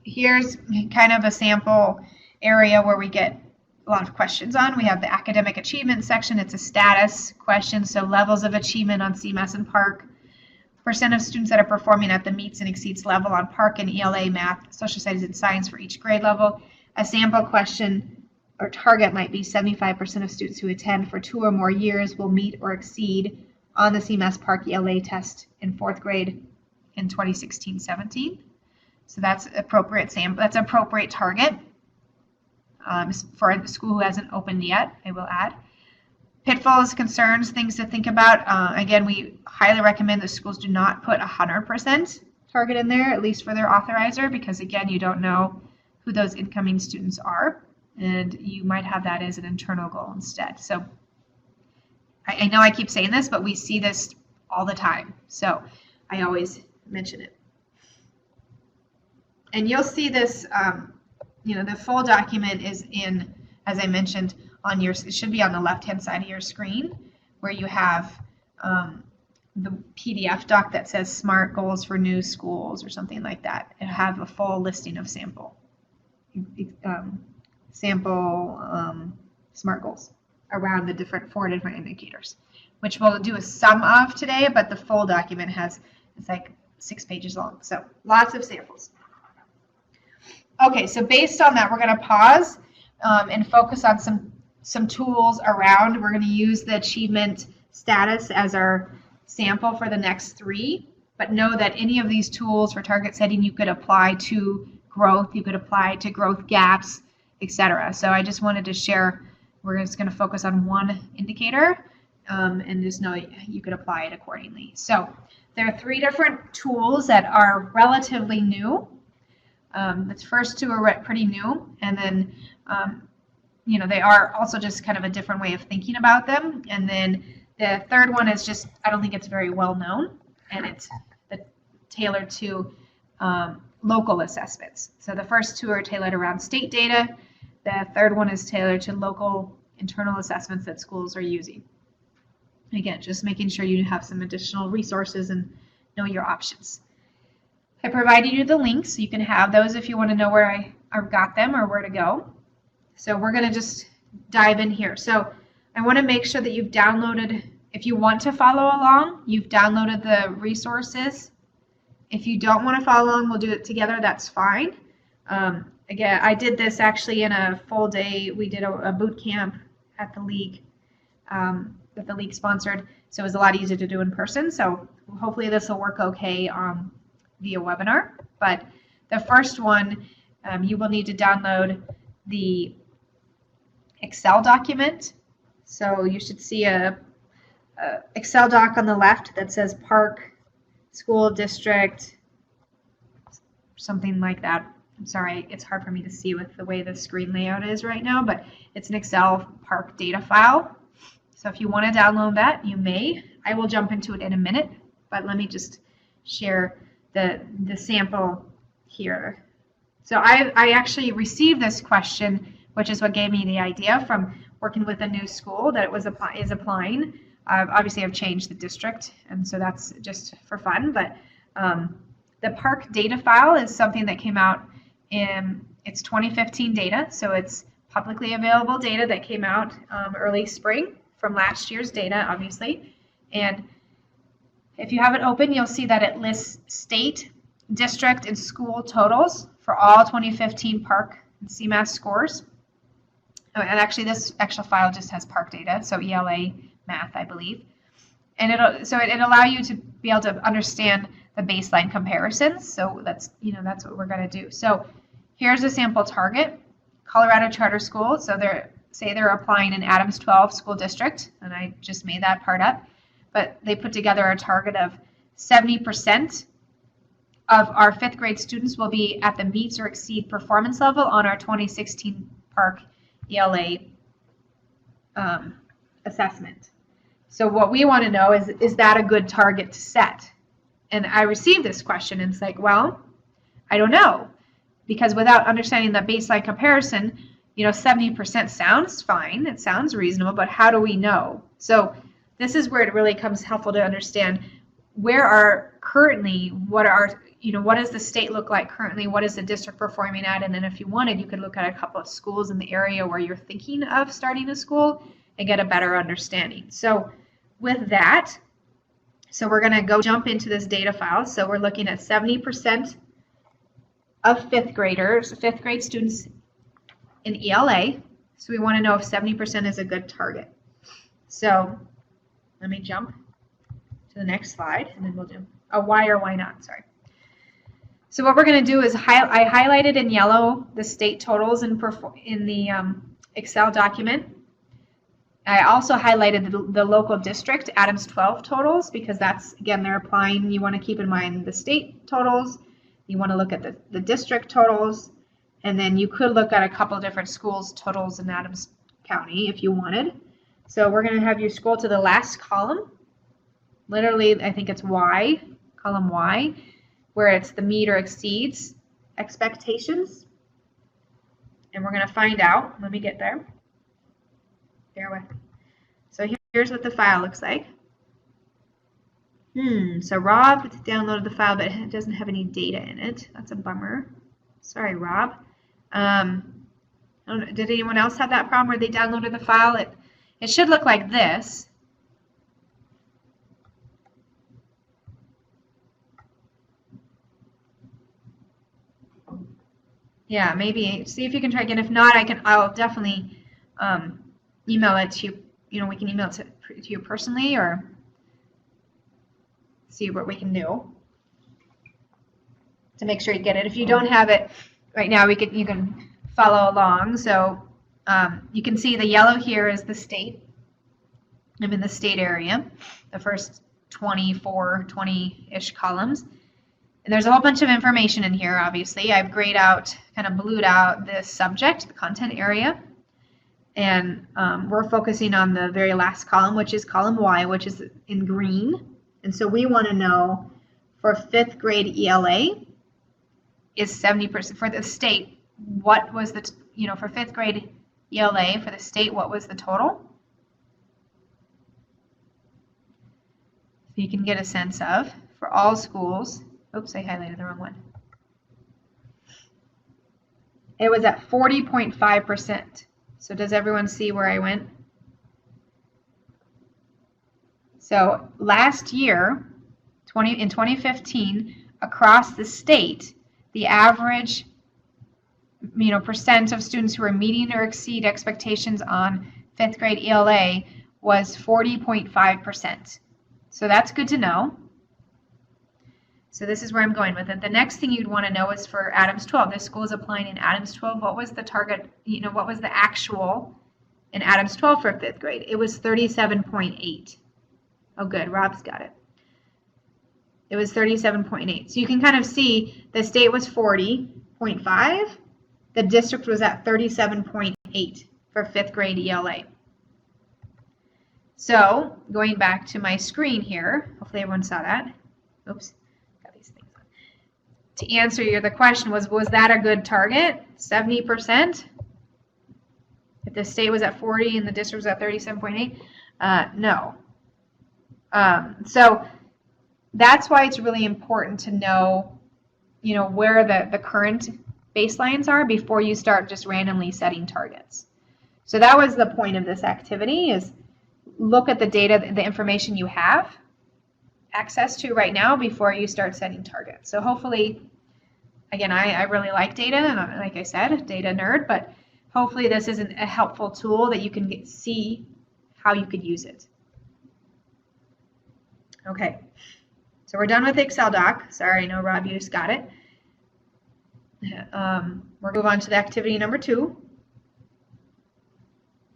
Here's kind of a sample area where we get a lot of questions on. We have the academic achievement section. It's a status question, so levels of achievement on CMS and PARCC. Percent of students that are performing at the meets and exceeds level on PARCC and ELA, math, social studies, and science for each grade level. A sample question or target might be 75% of students who attend for 2 or more years will meet or exceed on the CMS PARCC ELA test in 4th grade in 2016-17. So that's appropriate sample. That's appropriate target for a school who hasn't opened yet, I will add. Pitfalls, concerns, things to think about. Again, we highly recommend that schools do not put 100% target in there, at least for their authorizer, because again, you don't know who those incoming students are, and you might have that as an internal goal instead. So I know I keep saying this, but we see this all the time. So I always mention it. And you'll see this, the full document is in, as I mentioned, on your, it should be on the left-hand side of your screen, where you have the PDF doc that says SMART goals for new schools or something like that. It'll have a full listing of sample SMART goals around the 4 different indicators, which we'll do a sum of today, but the full document has, it's like 6 pages long. So lots of samples. Okay, so based on that, we're going to pause and focus on some tools around. We're going to use the achievement status as our sample for the next 3, but know that any of these tools for target setting you could apply to growth, you could apply to growth gaps, etc. So I just wanted to share, we're just going to focus on one indicator and just know you could apply it accordingly. So there are 3 different tools that are relatively new. The first 2 are pretty new, and then they are also just kind of a different way of thinking about them. And then the third one is just, I don't think it's very well known, and it's tailored to local assessments. So the first 2 are tailored around state data. The third one is tailored to local internal assessments that schools are using. Again, just making sure you have some additional resources and know your options. I provided you the links, so you can have those if you want to know where I got them or where to go. So we're going to just dive in here. So I want to make sure that you've downloaded, if you want to follow along, you've downloaded the resources. If you don't want to follow along, we'll do it together, that's fine. Again, I did this actually in a full day. We did a boot camp at the league that the league sponsored, so it was a lot easier to do in person. So hopefully this will work okay via webinar. But the first one, you will need to download the Excel document. So you should see a Excel doc on the left that says PARCC, school district, something like that. I'm sorry, it's hard for me to see with the way the screen layout is right now, but it's an Excel PARCC data file. So if you want to download that, you may. I will jump into it in a minute, but let me just share the sample here. So I actually received this question, which is what gave me the idea from working with a new school that is applying. Obviously, I've changed the district, and so that's just for fun. But the PARCC data file is something that came out it's 2015 data, so it's publicly available data that came out early spring from last year's data, obviously. And if you have it open, you'll see that it lists state, district, and school totals for all 2015 PARCC and CMAS scores. Oh, and actually, this actual file just has PARCC data, so ELA math, I believe. And it'll allow you to be able to understand the baseline comparisons. So that's what we're going to do. So here's a sample target, Colorado Charter School. So they're applying in Adams 12 school district, and I just made that part up. But they put together a target of 70% of our 5th grade students will be at the meets or exceed performance level on our 2016 PARCC ELA assessment. So what we want to know is that a good target to set? And I received this question, and it's like, well, I don't know, because without understanding the baseline comparison, 70% sounds fine, it sounds reasonable, but how do we know? So this is where it really comes helpful to understand where are currently, what does the state look like currently? What is the district performing at? And then if you wanted, you could look at a couple of schools in the area where you're thinking of starting a school and get a better understanding. So with that, so we're going to go jump into this data file. So we're looking at 70% of fifth grade students in ELA. So we want to know if 70% is a good target. So let me jump to the next slide, and then we'll do a why or why not, sorry. So what we're going to do is I highlighted in yellow the state totals in the Excel document. I also highlighted the local district Adams 12 totals, because that's, again, they're applying. You want to keep in mind the state totals. You want to look at the district totals, and then you could look at a couple different schools totals in Adams County if you wanted. So we're going to have you scroll to the last column. Literally, I think it's Y, column Y, where it's the meet or exceeds expectations. And we're going to find out. Let me get there. Bear with me. So here's what the file looks like. So Rob downloaded the file, but it doesn't have any data in it. That's a bummer. Sorry, Rob. Did anyone else have that problem where they downloaded the file? It should look like this. Yeah, maybe see if you can try again. If not, I'll definitely email it to you. We can email it to you personally, or see what we can do to make sure you get it. If you don't have it right now, you can follow along. So you can see the yellow here is the state. I'm in the state area, the first 20-ish columns. And there's a whole bunch of information in here, obviously. I've grayed out, kind of blued out this subject, the content area. And we're focusing on the very last column, which is column Y, which is in green. And so we want to know for fifth grade ELA is 70% for the state. What was the, for fifth grade ELA for the state, what was the total? So you can get a sense of, for all schools, oops, I highlighted the wrong one. It was at 40.5%. So does everyone see where I went? So last year, in 2015, across the state, the average percent of students who are meeting or exceed expectations on fifth grade ELA was 40.5%. So that's good to know. So this is where I'm going with it. The next thing you'd want to know is for Adams 12. This school is applying in Adams 12. What was the target, what was the actual in Adams 12 for fifth grade? It was 37.8. Oh, good. Rob's got it. It was 37.8. So you can kind of see the state was 40.5. The district was at 37.8 for fifth grade ELA. So going back to my screen here, hopefully everyone saw that. Oops. To answer the question was that a good target? 70%? If the state was at 40 and the district was at 37.8? No. So that's why it's really important to know, where the current baselines are before you start just randomly setting targets. So that was the point of this activity, is look at the data, the information you have access to right now before you start setting targets. So hopefully, again, I really like data, and like I said, data nerd, but hopefully this is a helpful tool that you can see how you could use it. Okay, so we're done with the Excel doc. Sorry, I know Rob, you just got it. We're going to move on to the activity number 2.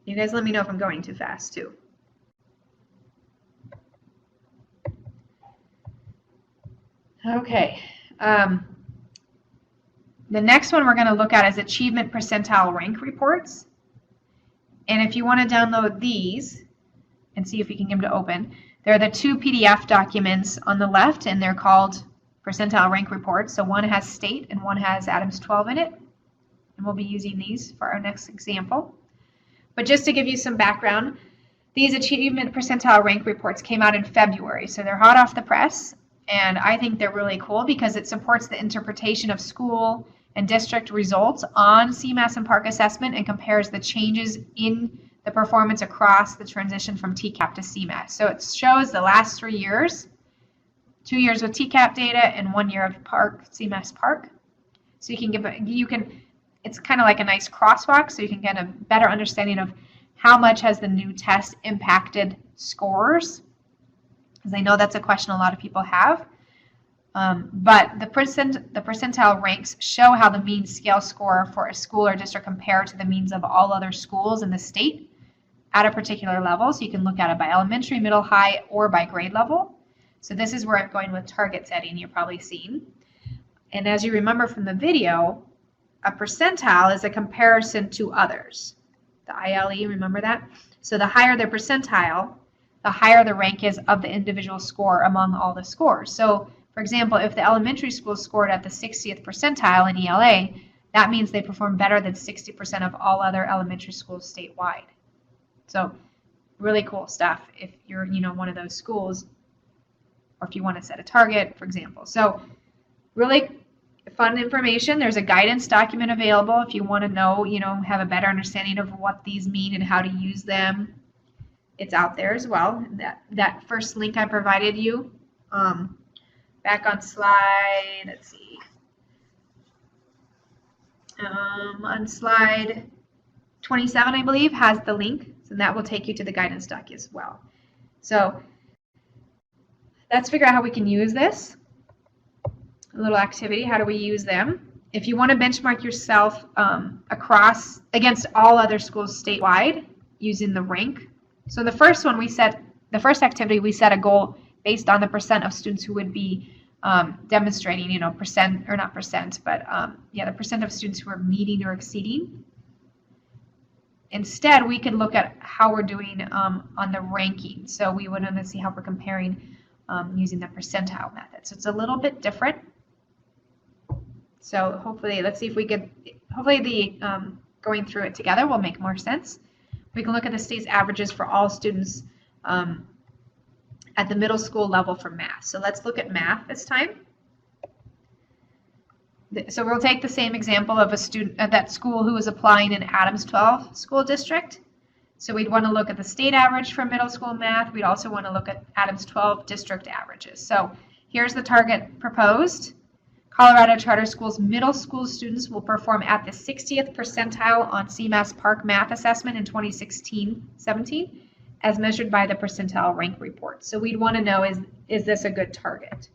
You guys let me know if I'm going too fast too. Okay. The next one we're going to look at is achievement percentile rank reports. And if you want to download these and see if you can get them to open, they're the 2 PDF documents on the left, and they're called percentile rank reports. So one has state and one has Adams 12 in it. And we'll be using these for our next example. But just to give you some background, These achievement percentile rank reports came out in February, so they're hot off the press, and I think they're really cool because it supports the interpretation of school and district results on CMAS and PARCC assessment and compares the changes in the performance across the transition from TCAP to CMAS. So it shows the last 3 years, 2 years with TCAP data and 1 year of PARCC, CMAS PARCC. So it's kind of like a nice crosswalk, so you can get a better understanding of how much has the new test impacted scores, because I know that's a question a lot of people have. But the percentile ranks show how the mean scale score for a school or district compare to the means of all other schools in the state at a particular level. So you can look at it by elementary, middle, high, or by grade level. So this is where I'm going with target setting, you're probably seeing. And as you remember from the video, a percentile is a comparison to others. The ILE, remember that? So the higher the percentile, the higher the rank is of the individual score among all the scores. So, for example, if the elementary school scored at the 60th percentile in ELA, that means they perform better than 60% of all other elementary schools statewide. So, really cool stuff if you're, one of those schools, or if you want to set a target, for example. So, really fun information. There's a guidance document available if you want to know, have a better understanding of what these mean and how to use them. It's out there as well. That first link I provided you, back on slide, let's see, on slide 27, I believe, has the link, so that will take you to the guidance doc as well. So let's figure out how we can use this. A little activity, how do we use them? If you want to benchmark yourself against all other schools statewide using the rank. So the first activity, we set a goal based on the percent of students who would be demonstrating, the percent of students who are meeting or exceeding. Instead, we can look at how we're doing on the ranking. So we would want to see how we're comparing using the percentile method. So it's a little bit different. So hopefully, let's see if we could, going through it together will make more sense. We can look at the state's averages for all students at the middle school level for math. So let's look at math this time. So we'll take the same example of a student at that school who is applying in Adams 12 school district. So we'd want to look at the state average for middle school math. We'd also want to look at Adams 12 district averages. So here's the target proposed. Colorado Charter Schools middle school students will perform at the 60th percentile on CMAS PARCC math assessment in 2016-17 as measured by the percentile rank report. So we'd want to know, is this a good target?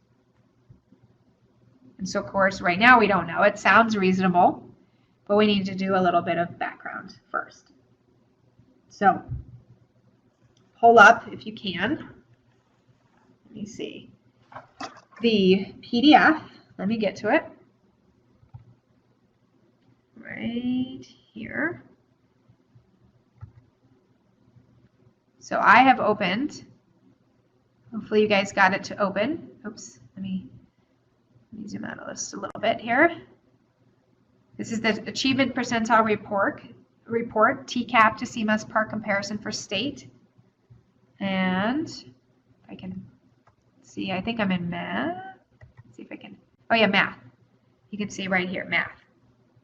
And so, of course, right now we don't know. It sounds reasonable, but we need to do a little bit of background first. So pull up, if you can, let me see, the PDF. Let me get to it. Right here. So I have opened. Hopefully you guys got it to open. Oops, let me zoom out of this a little bit here. This is the Achievement Percentile Report, TCAP to CMAS PARCC comparison for state. And if I can see, I think I'm in math. Let's see if I can. Oh yeah, math. You can see right here, math.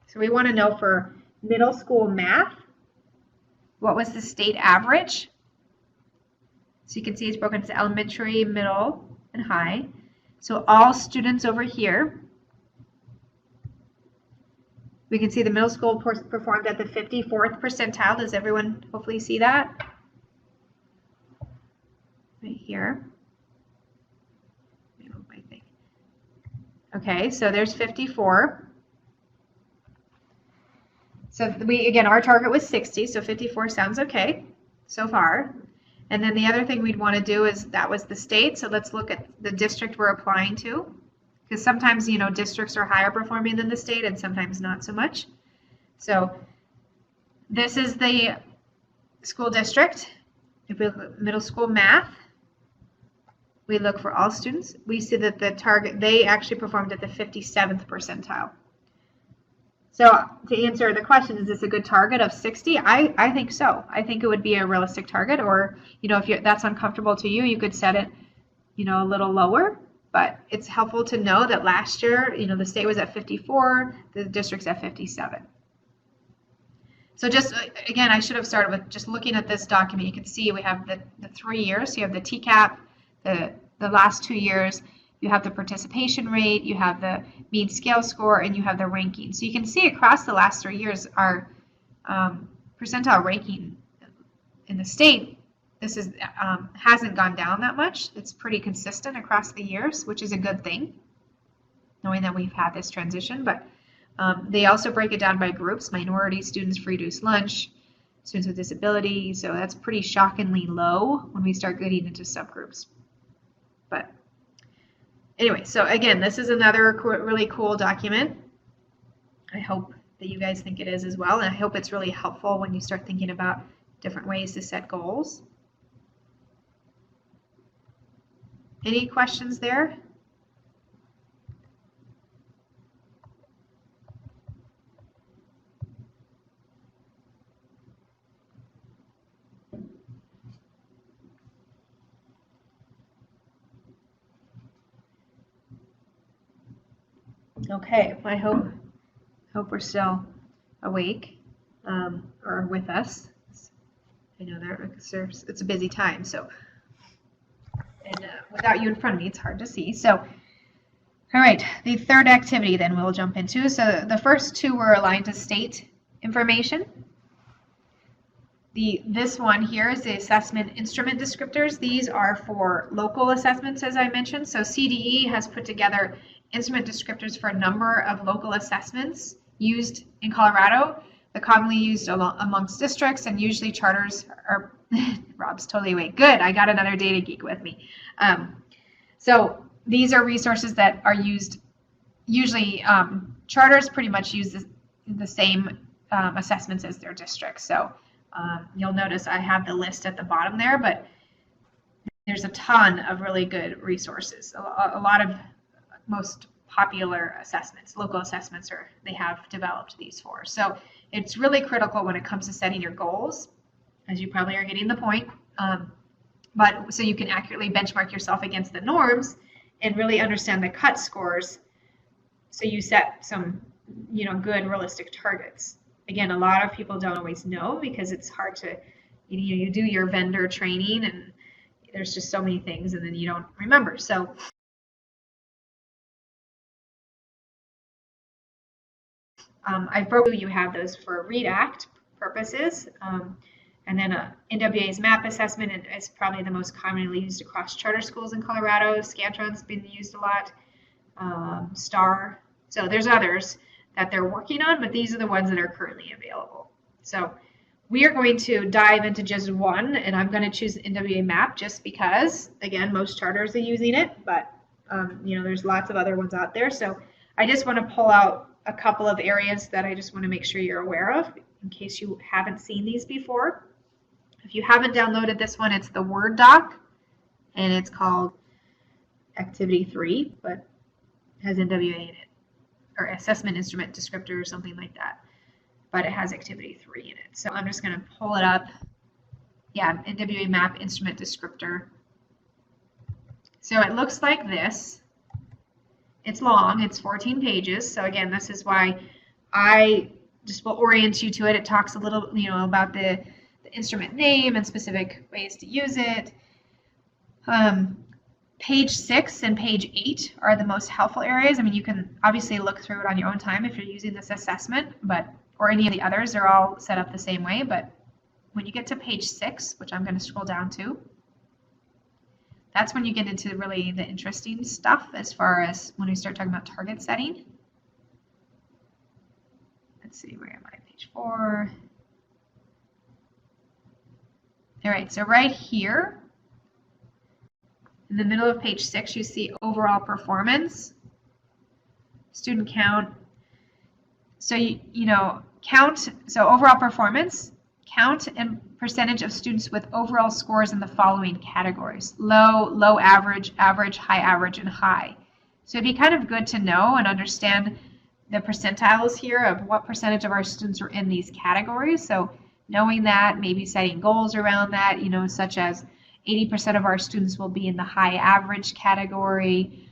So we want to know for middle school math, what was the state average? So you can see it's broken into elementary, middle, and high. So all students over here, we can see the middle school performed at the 54th percentile. Does everyone hopefully see that? Right here. Okay, so there's 54. So again, our target was 60, so 54 sounds okay so far. And then the other thing we'd want to do is, that was the state, so let's look at the district we're applying to. Because sometimes, districts are higher performing than the state and sometimes not so much. So this is the school district. If we look at middle school math, we look for all students. We see that the target, they actually performed at the 57th percentile. So to answer the question, is this a good target of 60? I think so. I think it would be a realistic target, or, if that's uncomfortable to you, you could set it, a little lower. But it's helpful to know that last year, the state was at 54, the district's at 57. So just, again, I should have started with just looking at this document. You can see we have the 3 years. So you have the TCAP, the last 2 years. You have the participation rate, you have the mean scale score, and you have the ranking. So you can see across the last 3 years, our percentile ranking in the state, this is hasn't gone down that much. It's pretty consistent across the years, which is a good thing, knowing that we've had this transition. But they also break it down by groups: minority students, free reduced lunch, students with disabilities. So that's pretty shockingly low when we start getting into subgroups. But anyway, so again, this is another really cool document. I hope that you guys think it is as well, and I hope it's really helpful when you start thinking about different ways to set goals. Any questions there? Okay, I hope we're still awake or with us. I know it's a busy time, so without you in front of me, it's hard to see. So, all right, the third activity then we'll jump into. So the first two were aligned to state information. This one here is the assessment instrument descriptors. These are for local assessments, as I mentioned. So CDE has put together instrument descriptors for a number of local assessments used in Colorado, the commonly used amongst districts, and usually charters are, Rob's totally awake. Good, I got another data geek with me. So these are resources that are used, usually charters pretty much use the same assessments as their districts. So you'll notice I have the list at the bottom there, but there's a ton of really good resources. A lot of most popular assessments, local assessments, they have developed these for. So it's really critical when it comes to setting your goals, as you probably are getting the point. But so you can accurately benchmark yourself against the norms and really understand the cut scores, so you set some, good realistic targets. Again, a lot of people don't always know because it's hard to, you do your vendor training and there's just so many things and then you don't remember. So I've broken you have those for read-act purposes. And then NWA's MAP assessment is probably the most commonly used across charter schools in Colorado. Scantron's been used a lot. STAR. So there's others that they're working on, but these are the ones that are currently available. So we are going to dive into just one, and I'm going to choose NWA MAP just because, again, most charters are using it, but there's lots of other ones out there. So I just want to pull out a couple of areas that I just want to make sure you're aware of in case you haven't seen these before. If you haven't downloaded this one, it's the Word doc, and it's called Activity 3, but it has NWA in it, or Assessment Instrument Descriptor or something like that, but it has Activity 3 in it. So I'm just going to pull it up. Yeah, NWA MAP Instrument Descriptor. So it looks like this. It's long, it's 14 pages. So again, this is why I just will orient you to it. It talks a little, about the instrument name and specific ways to use it. Page 6 and page 8 are the most helpful areas. I mean, you can obviously look through it on your own time if you're using this assessment, or any of the others, they're all set up the same way. But when you get to page 6, which I'm going to scroll down to, that's when you get into really the interesting stuff as far as when we start talking about target setting. Let's see, where am I? Page 4. All right, so right here, in the middle of page 6, you see overall performance, student count. So, count, so overall performance, count and percentage of students with overall scores in the following categories: low, low average, average, high average, and high. So it'd be kind of good to know and understand the percentiles here of what percentage of our students are in these categories. So knowing that, maybe setting goals around that, such as 80% of our students will be in the high average category,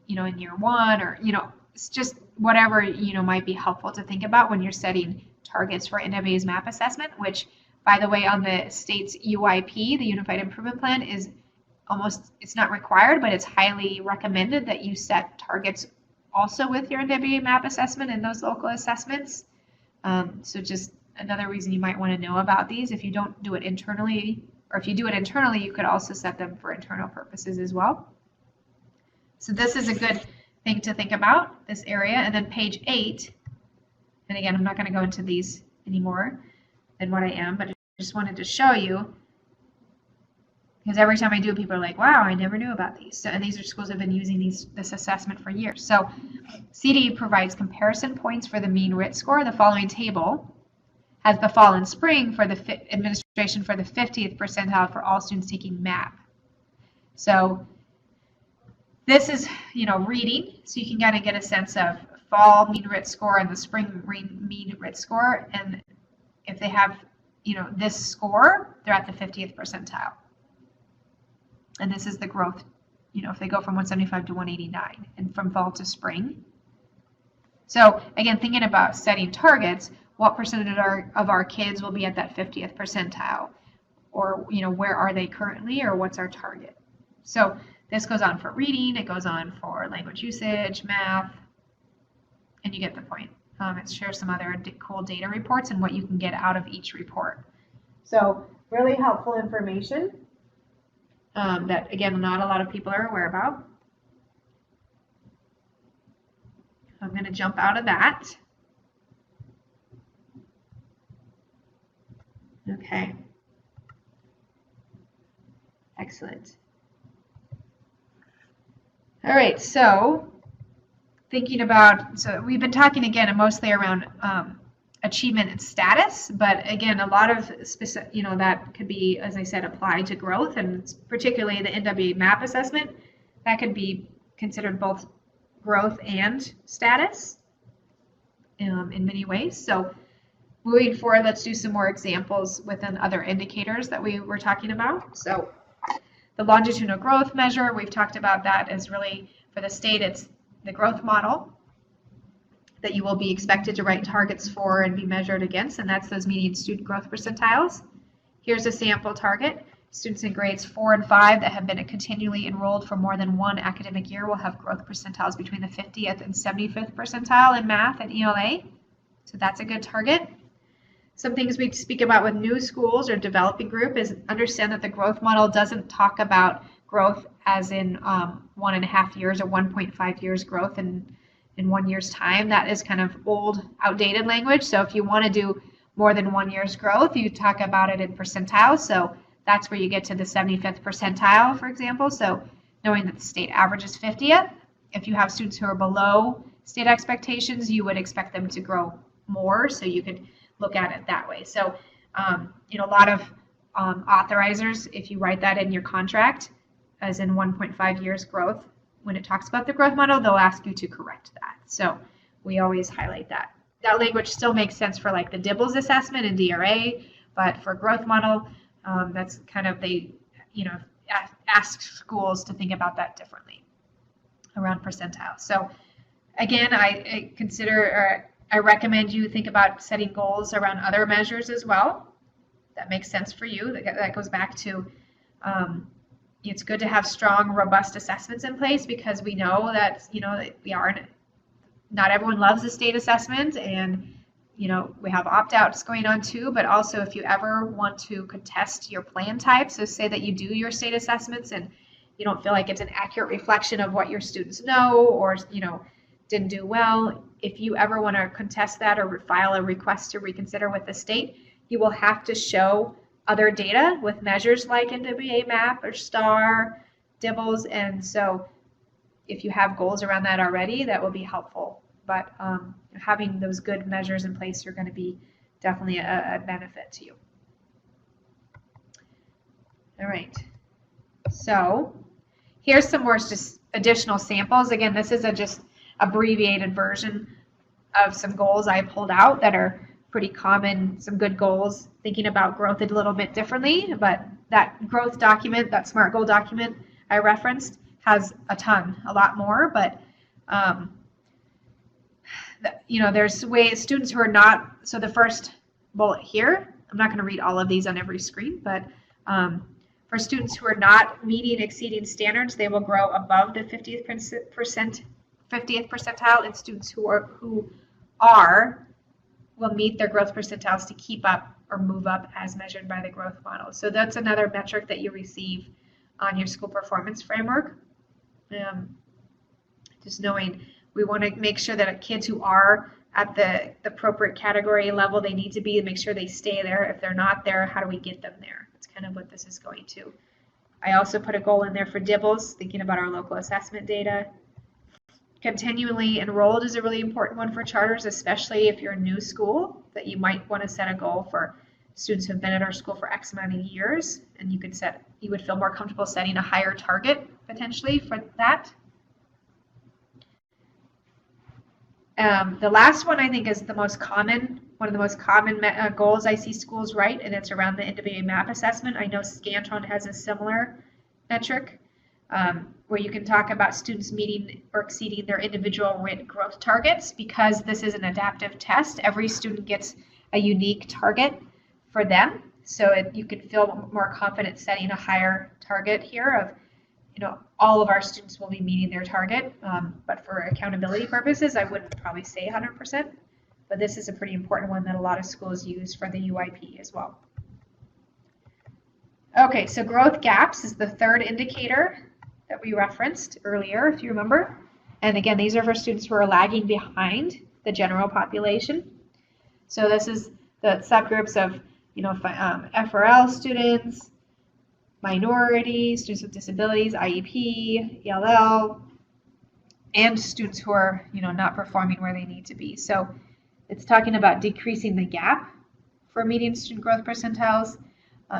in year one, or, it's just whatever, might be helpful to think about when you're setting targets for NWA's MAP assessment, which, by the way, on the state's UIP, the Unified Improvement Plan, it's not required, but it's highly recommended that you set targets also with your NWA MAP assessment and those local assessments. So just another reason you might want to know about these. If you don't do it internally, or if you do it internally, you could also set them for internal purposes as well. So this is a good thing to think about, this area. And then page 8, and again, I'm not going to go into these anymore than what I am, but I just wanted to show you, because every time I do, people are like, wow, I never knew about these. So, and these are schools that have been using this assessment for years. So CD provides comparison points for the mean RIT score. The following table has the fall and spring for the administration for the 50th percentile for all students taking MAP. So this is, reading, so you can kind of get a sense of fall mean RIT score and the spring mean RIT score. And if they have, this score, they're at the 50th percentile. And this is the growth, if they go from 175 to 189 and from fall to spring. So again, thinking about setting targets, what percentage of our kids will be at that 50th percentile? Or, where are they currently, or what's our target? So this goes on for reading, it goes on for language usage, math, and you get the point. It shares some other cool data reports and what you can get out of each report. So really helpful information. That, again, not a lot of people are aware about. I'm going to jump out of that. Okay. Excellent. All right, so thinking about, so we've been talking again mostly around achievement and status, but again, a lot of specific, that could be, as I said, applied to growth, and particularly the NWA MAP assessment, that could be considered both growth and status in many ways. So moving forward, let's do some more examples within other indicators that we were talking about. So the longitudinal growth measure, we've talked about that as really, for the state, it's the growth model that you will be expected to write targets for and be measured against, and that's those median student growth percentiles. Here's a sample target. Students in grades 4 and 5 that have been continually enrolled for more than one academic year will have growth percentiles between the 50th and 75th percentile in math and ELA. So that's a good target. Some things we speak about with new schools or developing group is understand that the growth model doesn't talk about growth as in 1.5 years or 1.5 years growth in 1 year's time. That is kind of old, outdated language. So if you want to do more than 1 year's growth, you talk about it in percentiles. So that's where you get to the 75th percentile, for example. So knowing that the state average is 50th, if you have students who are below state expectations, you would expect them to grow more. So you could look at it that way. So, a lot of authorizers, if you write that in your contract, as in 1.5 years growth, when it talks about the growth model, they'll ask you to correct that. So we always highlight that. That language still makes sense for like the DIBELS assessment and DRA, but for growth model, that's kind of, they, ask schools to think about that differently around percentile. So again, I recommend you think about setting goals around other measures as well. That makes sense for you. That goes back to, it's good to have strong, robust assessments in place, because we know that, not everyone loves the state assessment, and, we have opt-outs going on too, but also if you ever want to contest your plan type, so say that you do your state assessments and you don't feel like it's an accurate reflection of what your students know, or, didn't do well, if you ever want to contest that or file a request to reconsider with the state, you will have to show other data with measures like NWA MAP or STAR, DIBELS, and so if you have goals around that already, that will be helpful. But having those good measures in place are going to be definitely a benefit to you. All right, so here's some more just additional samples. Again, this is just abbreviated version of some goals I pulled out that are pretty common, some good goals, thinking about growth a little bit differently. But that growth document, that SMART goal document I referenced, has a lot more. But there's ways students who are not. So the first bullet here, I'm not going to read all of these on every screen, but for students who are not meeting exceeding standards, they will grow above the 50th percentile, and students who are will meet their growth percentiles to keep up or move up as measured by the growth model. So that's another metric that you receive on your school performance framework. Just knowing we want to make sure that kids who are at the appropriate category level they need to be, make sure they stay there. If they're not there, how do we get them there? That's kind of what this is going to. I also put a goal in there for DIBELS, thinking about our local assessment data. Continually enrolled is a really important one for charters, especially if you're a new school, that you might want to set a goal for students who have been at our school for X amount of years, and you would feel more comfortable setting a higher target potentially for that. The last one I think is one of the most common goals I see schools write, and it's around the end-of-year map assessment. I know Scantron has a similar metric where you can talk about students meeting or exceeding their individual growth targets. Because this is an adaptive test, every student gets a unique target for them, so you can feel more confident setting a higher target here of, all of our students will be meeting their target, but for accountability purposes, I wouldn't probably say 100%, but this is a pretty important one that a lot of schools use for the UIP as well. Okay, so growth gaps is the third indicator that we referenced earlier, if you remember. And again, these are for students who are lagging behind the general population. So this is the subgroups of, FRL students, minorities, students with disabilities, IEP, ELL, and students who are, not performing where they need to be. So it's talking about decreasing the gap for median student growth percentiles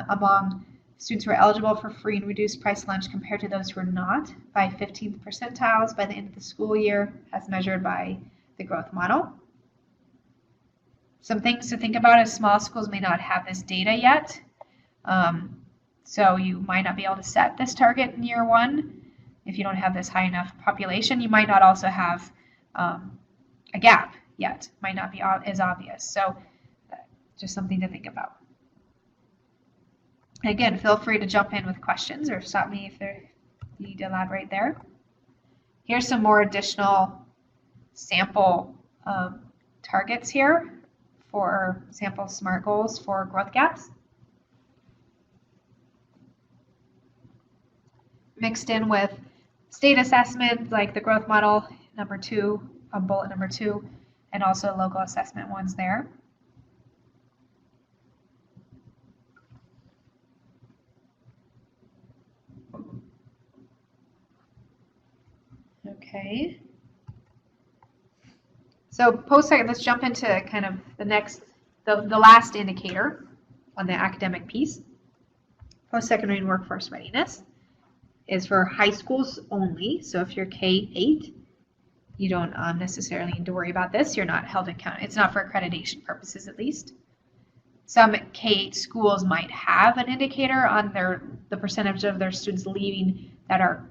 among students who are eligible for free and reduced price lunch compared to those who are not by 15th percentiles by the end of the school year as measured by the growth model. Some things to think about is small schools may not have this data yet. So you might not be able to set this target in year one if you don't have this high enough population. You might not also have a gap yet, might not be as obvious. So just something to think about. Again, feel free to jump in with questions or stop me if you need to elaborate there. Here's some more additional sample targets here for sample SMART goals for growth gaps. Mixed in with state assessment, like the growth model number 2, bullet number 2, and also local assessment ones there. Okay. So post-secondary, let's jump into kind of the last indicator on the academic piece. Post-secondary and workforce readiness is for high schools only. So if you're K-8, you don't necessarily need to worry about this. You're not held account. It's not for accreditation purposes, at least. Some K-8 schools might have an indicator on the percentage of their students leaving that are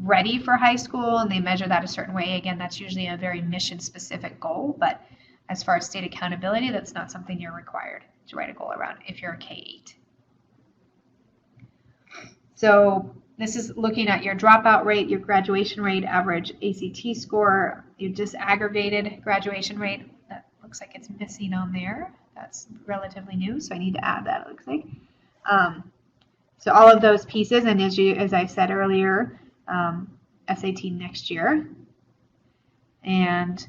ready for high school, and they measure that a certain way. Again, that's usually a very mission-specific goal, but as far as state accountability, that's not something you're required to write a goal around if you're a K-8. So this is looking at your dropout rate, your graduation rate, average ACT score, your disaggregated graduation rate. That looks like it's missing on there. That's relatively new, so I need to add that, it looks like. So all of those pieces, and as I said earlier, SAT next year. And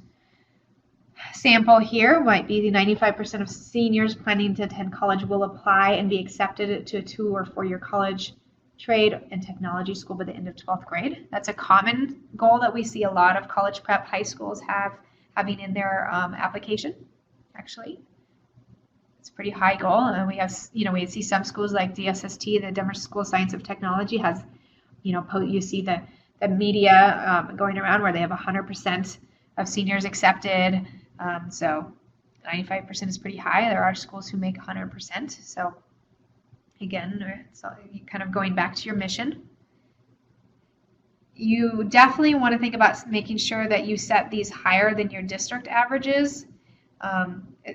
sample here might be the 95% of seniors planning to attend college will apply and be accepted to a 2 or 4 year college, trade, and technology school by the end of 12th grade. That's a common goal that we see a lot of college prep high schools having in their application, actually. It's a pretty high goal, and we have, we see some schools like DSST, the Denver School of Science and Technology, has, you see the media going around where they have 100% of seniors accepted. So 95% is pretty high. There are schools who make 100%. So again, it's kind of going back to your mission. You definitely want to think about making sure that you set these higher than your district averages.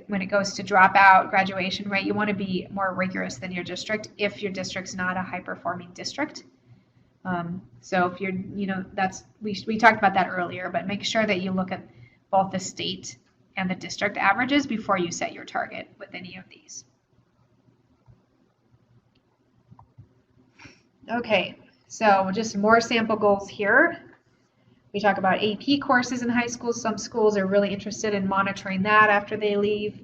When it goes to dropout, graduation rate, you want to be more rigorous than your district if your district's not a high-performing district. So if you're, we talked about that earlier, but make sure that you look at both the state and the district averages before you set your target with any of these. Okay, so just more sample goals here. We talk about AP courses in high schools. Some schools are really interested in monitoring that after they leave.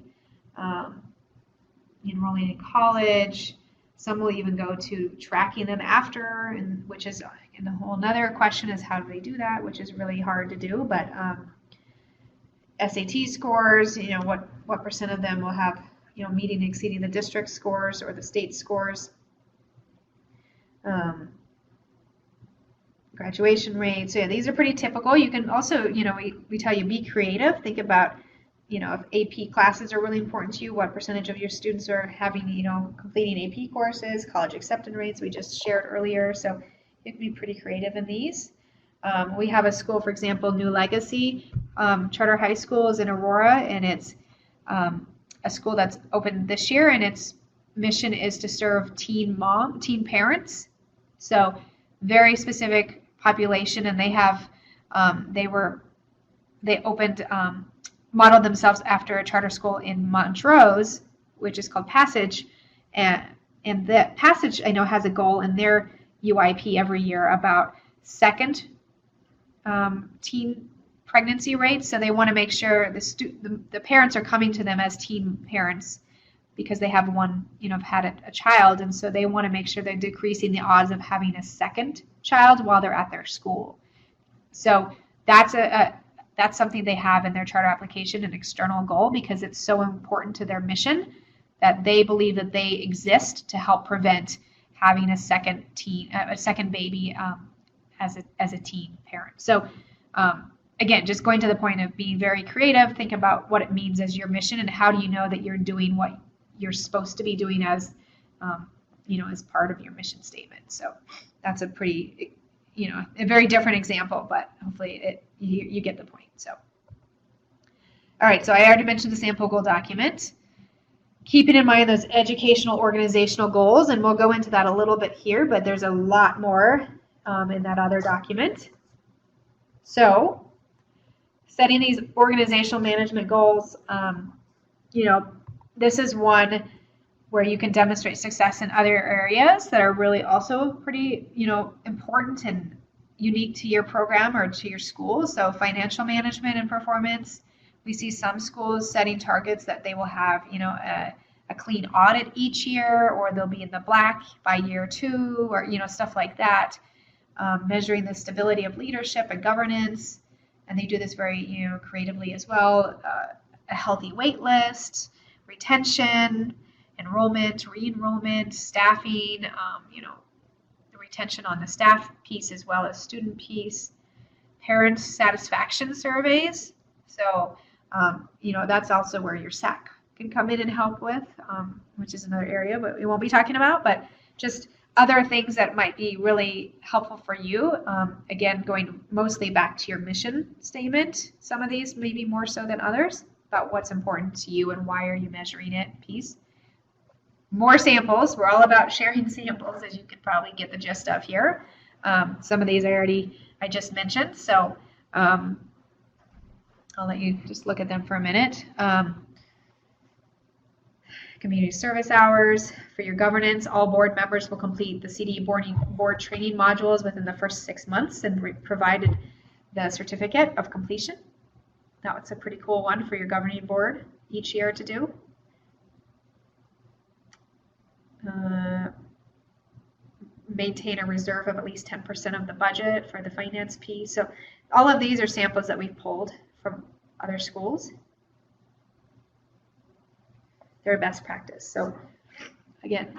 Enrolling in college. Some will even go to tracking them after, and which is a whole another question is how do they do that, which is really hard to do. But SAT scores, what percent of them will have meeting and exceeding the district scores or the state scores. Graduation rates. So yeah, these are pretty typical. You can also, we tell you be creative. Think about, if AP classes are really important to you, what percentage of your students are having, completing AP courses, college acceptance rates we just shared earlier. So you can be pretty creative in these. We have a school, for example, New Legacy Charter High School is in Aurora, and it's a school that's opened this year, and its mission is to serve teen parents. So very specific population, and they have modeled themselves after a charter school in Montrose, which is called PARCC, and the PARCC I know has a goal in their UIP every year about second teen pregnancy rates. So they want to make sure the parents are coming to them as teen parents because they have had a child, and so they want to make sure they're decreasing the odds of having a second child while they're at their school. So that's something they have in their charter application, an external goal, because it's so important to their mission that they believe that they exist to help prevent having a second baby as a teen parent. So again, just going to the point of being very creative, think about what it means as your mission and how do you know that you're doing what you're supposed to be doing as as part of your mission statement. So that's a pretty a very different example, but hopefully you get the point. So all right, so I already mentioned the sample goal document. Keeping in mind those educational organizational goals, and we'll go into that a little bit here, but there's a lot more in that other document. So setting these organizational management goals, this is one where you can demonstrate success in other areas that are really also pretty, important and unique to your program or to your school. So financial management and performance. We see some schools setting targets that they will have, a clean audit each year, or they'll be in the black by year 2, or, stuff like that. Measuring the stability of leadership and governance. And they do this very, creatively as well. A healthy wait list, retention, enrollment, re-enrollment, staffing, the retention on the staff piece as well as student piece. Parent satisfaction surveys. So, that's also where your SAC can come in and help with, which is another area, but we won't be talking about, but just other things that might be really helpful for you. Again, going mostly back to your mission statement. Some of these maybe more so than others, about what's important to you and why are you measuring it piece. More samples. We're all about sharing samples, as you can probably get the gist of here. Some of these I just mentioned, so I'll let you just look at them for a minute. Community service hours. For your governance, all board members will complete the CDE board training modules within the first 6 months and provided the certificate of completion. That's a pretty cool one for your governing board each year to do. Maintain a reserve of at least 10% of the budget for the finance piece. So all of these are samples that we've pulled from other schools. They're best practice. So again,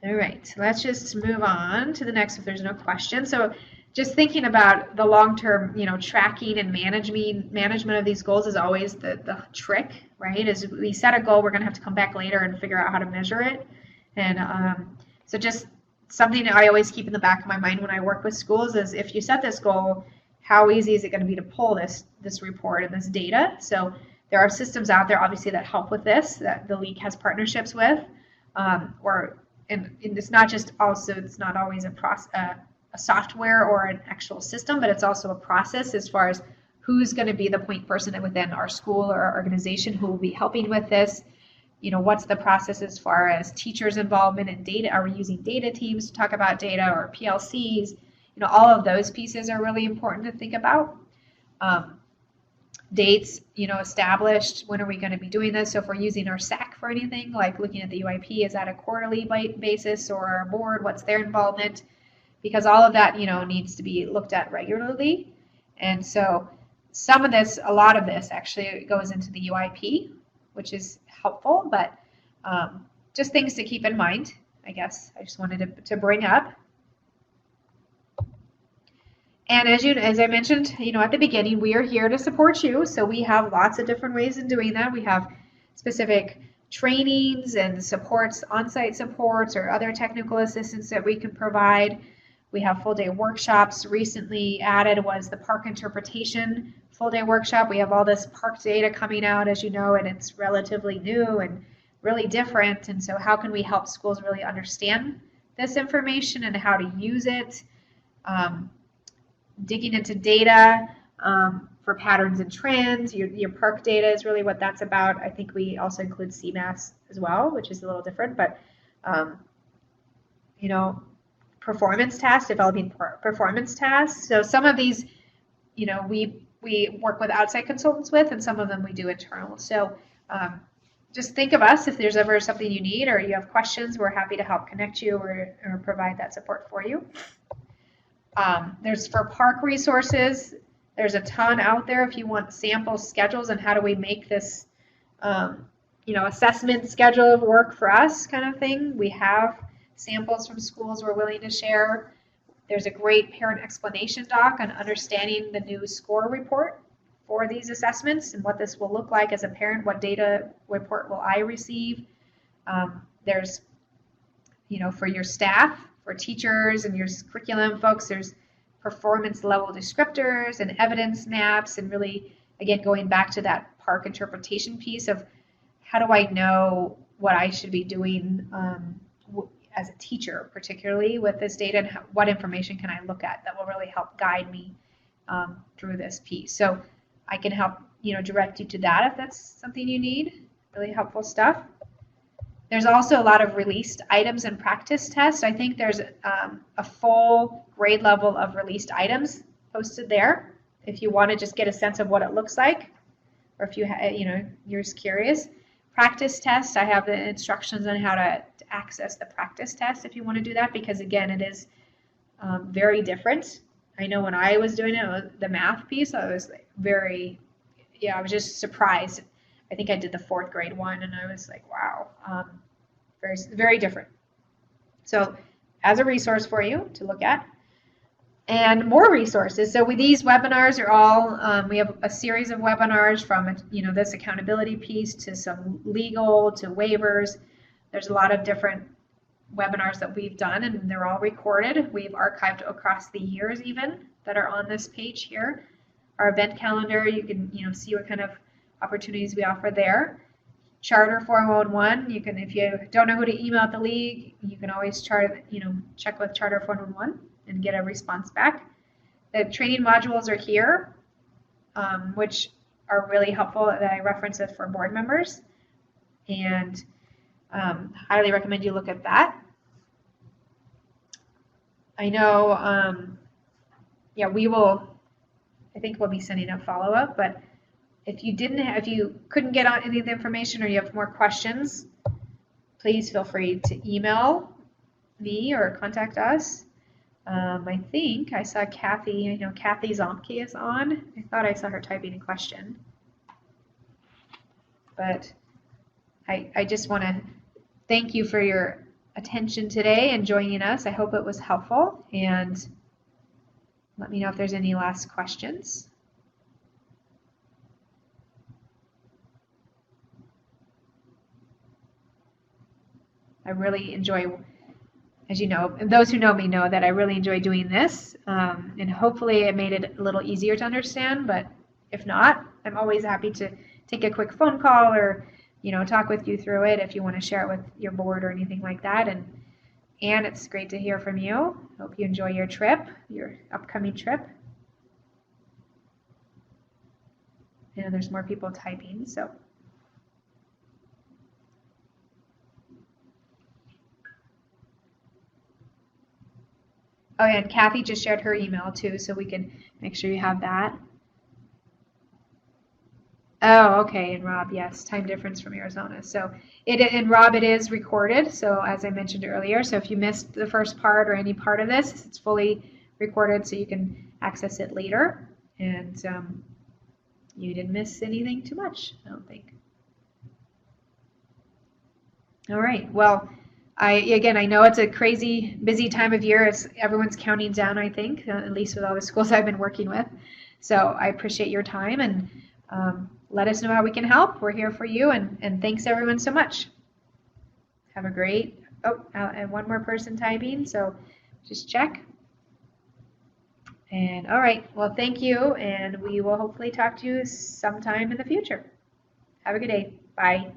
All right, let's just move on to the next if there's no questions. So just thinking about the long-term, tracking and management of these goals is always the trick, right? As we set a goal, we're going to have to come back later and figure out how to measure it. And so just something that I always keep in the back of my mind when I work with schools is if you set this goal, how easy is it going to be to pull this report and this data? So there are systems out there, obviously, that help with this, that the league has partnerships with, and it's not just also, it's not always a software or an actual system, but it's also a process as far as who's going to be the point person within our school or our organization who will be helping with this. What's the process as far as teachers' involvement in data? Are we using data teams to talk about data or PLCs? All of those pieces are really important to think about. Dates, established, when are we going to be doing this? So if we're using our SAC for anything, like looking at the UIP, is that a quarterly basis, or our board, what's their involvement? Because all of that, needs to be looked at regularly. And so a lot of this actually goes into the UIP, which is helpful, but just things to keep in mind, I guess I just wanted to bring up. And as I mentioned, at the beginning, we are here to support you. So we have lots of different ways in doing that. We have specific trainings and supports, on-site supports, or other technical assistance that we can provide. We have full-day workshops. Recently added was the PARCC interpretation full-day workshop. We have all this PARCC data coming out, as you know, and it's relatively new and really different. And so how can we help schools really understand this information and how to use it? Digging into data for patterns and trends. Your PARCC data is really what that's about. I think we also include CMAS as well, which is a little different, but performance tasks, developing performance tasks. So some of these, we work with outside consultants with, and some of them we do internal. So just think of us if there's ever something you need or you have questions. We're happy to help connect you or provide that support for you. There's for PARCC resources, there's a ton out there if you want sample schedules and how do we make this, assessment schedule of work for us kind of thing. We have samples from schools we're willing to share. There's a great parent explanation doc on understanding the new score report for these assessments and what this will look like as a parent, what data report will I receive. There's, for your staff, for teachers and your curriculum folks, there's performance level descriptors and evidence maps, and really, again, going back to that PARCC interpretation piece of how do I know what I should be doing as a teacher, particularly with this data, and what information can I look at that will really help guide me through this piece. So I can help, direct you to that if that's something you need. Really helpful stuff. There's also a lot of released items and practice tests. I think there's a full grade level of released items posted there if you want to just get a sense of what it looks like, or if you're just curious. Practice tests, I have the instructions on how to access the practice test if you want to do that, because again, it is very different. I know when I was doing it, the math piece, I was like I was just surprised. I think I did the 4th grade one and I was like, wow, very, very different. So as a resource for you to look at. And more resources. So with these webinars are all, we have a series of webinars from, this accountability piece to some legal to waivers. There's a lot of different webinars that we've done and they're all recorded. We've archived across the years even that are on this page here. Our event calendar, you can, see what kind of opportunities we offer there. Charter 411, you can, if you don't know who to email at the league, you can always check with Charter 411 and get a response back. The training modules are here, which are really helpful that I reference it for board members, and highly recommend you look at that. I know, I think we'll be sending a follow-up, but if you couldn't get on any of the information or you have more questions, please feel free to email me or contact us. I think I saw Kathy, Kathy Zomke is on. I thought I saw her typing a question. But I just want to thank you for your attention today and joining us. I hope it was helpful, and let me know if there's any last questions. I really enjoy, as you know, and those who know me know that I really enjoy doing this, and hopefully it made it a little easier to understand, but if not, I'm always happy to take a quick phone call or, talk with you through it if you want to share it with your board or anything like that. And it's great to hear from you. Hope you enjoy your trip, your upcoming trip. And there's more people typing, so. Oh, yeah, and Kathy just shared her email too, so we can make sure you have that. Oh, okay, and Rob, yes, time difference from Arizona. So and Rob, it is recorded. So as I mentioned earlier, so if you missed the first part or any part of this, it's fully recorded, so you can access it later. And you didn't miss anything too much, I don't think. All right. Well, I know it's a crazy busy time of year. Everyone's counting down, I think, at least with all the schools I've been working with. So I appreciate your time, and let us know how we can help. We're here for you, and thanks everyone so much. Have a great, and one more person typing, so just check. And all right, well, thank you, and we will hopefully talk to you sometime in the future. Have a good day. Bye.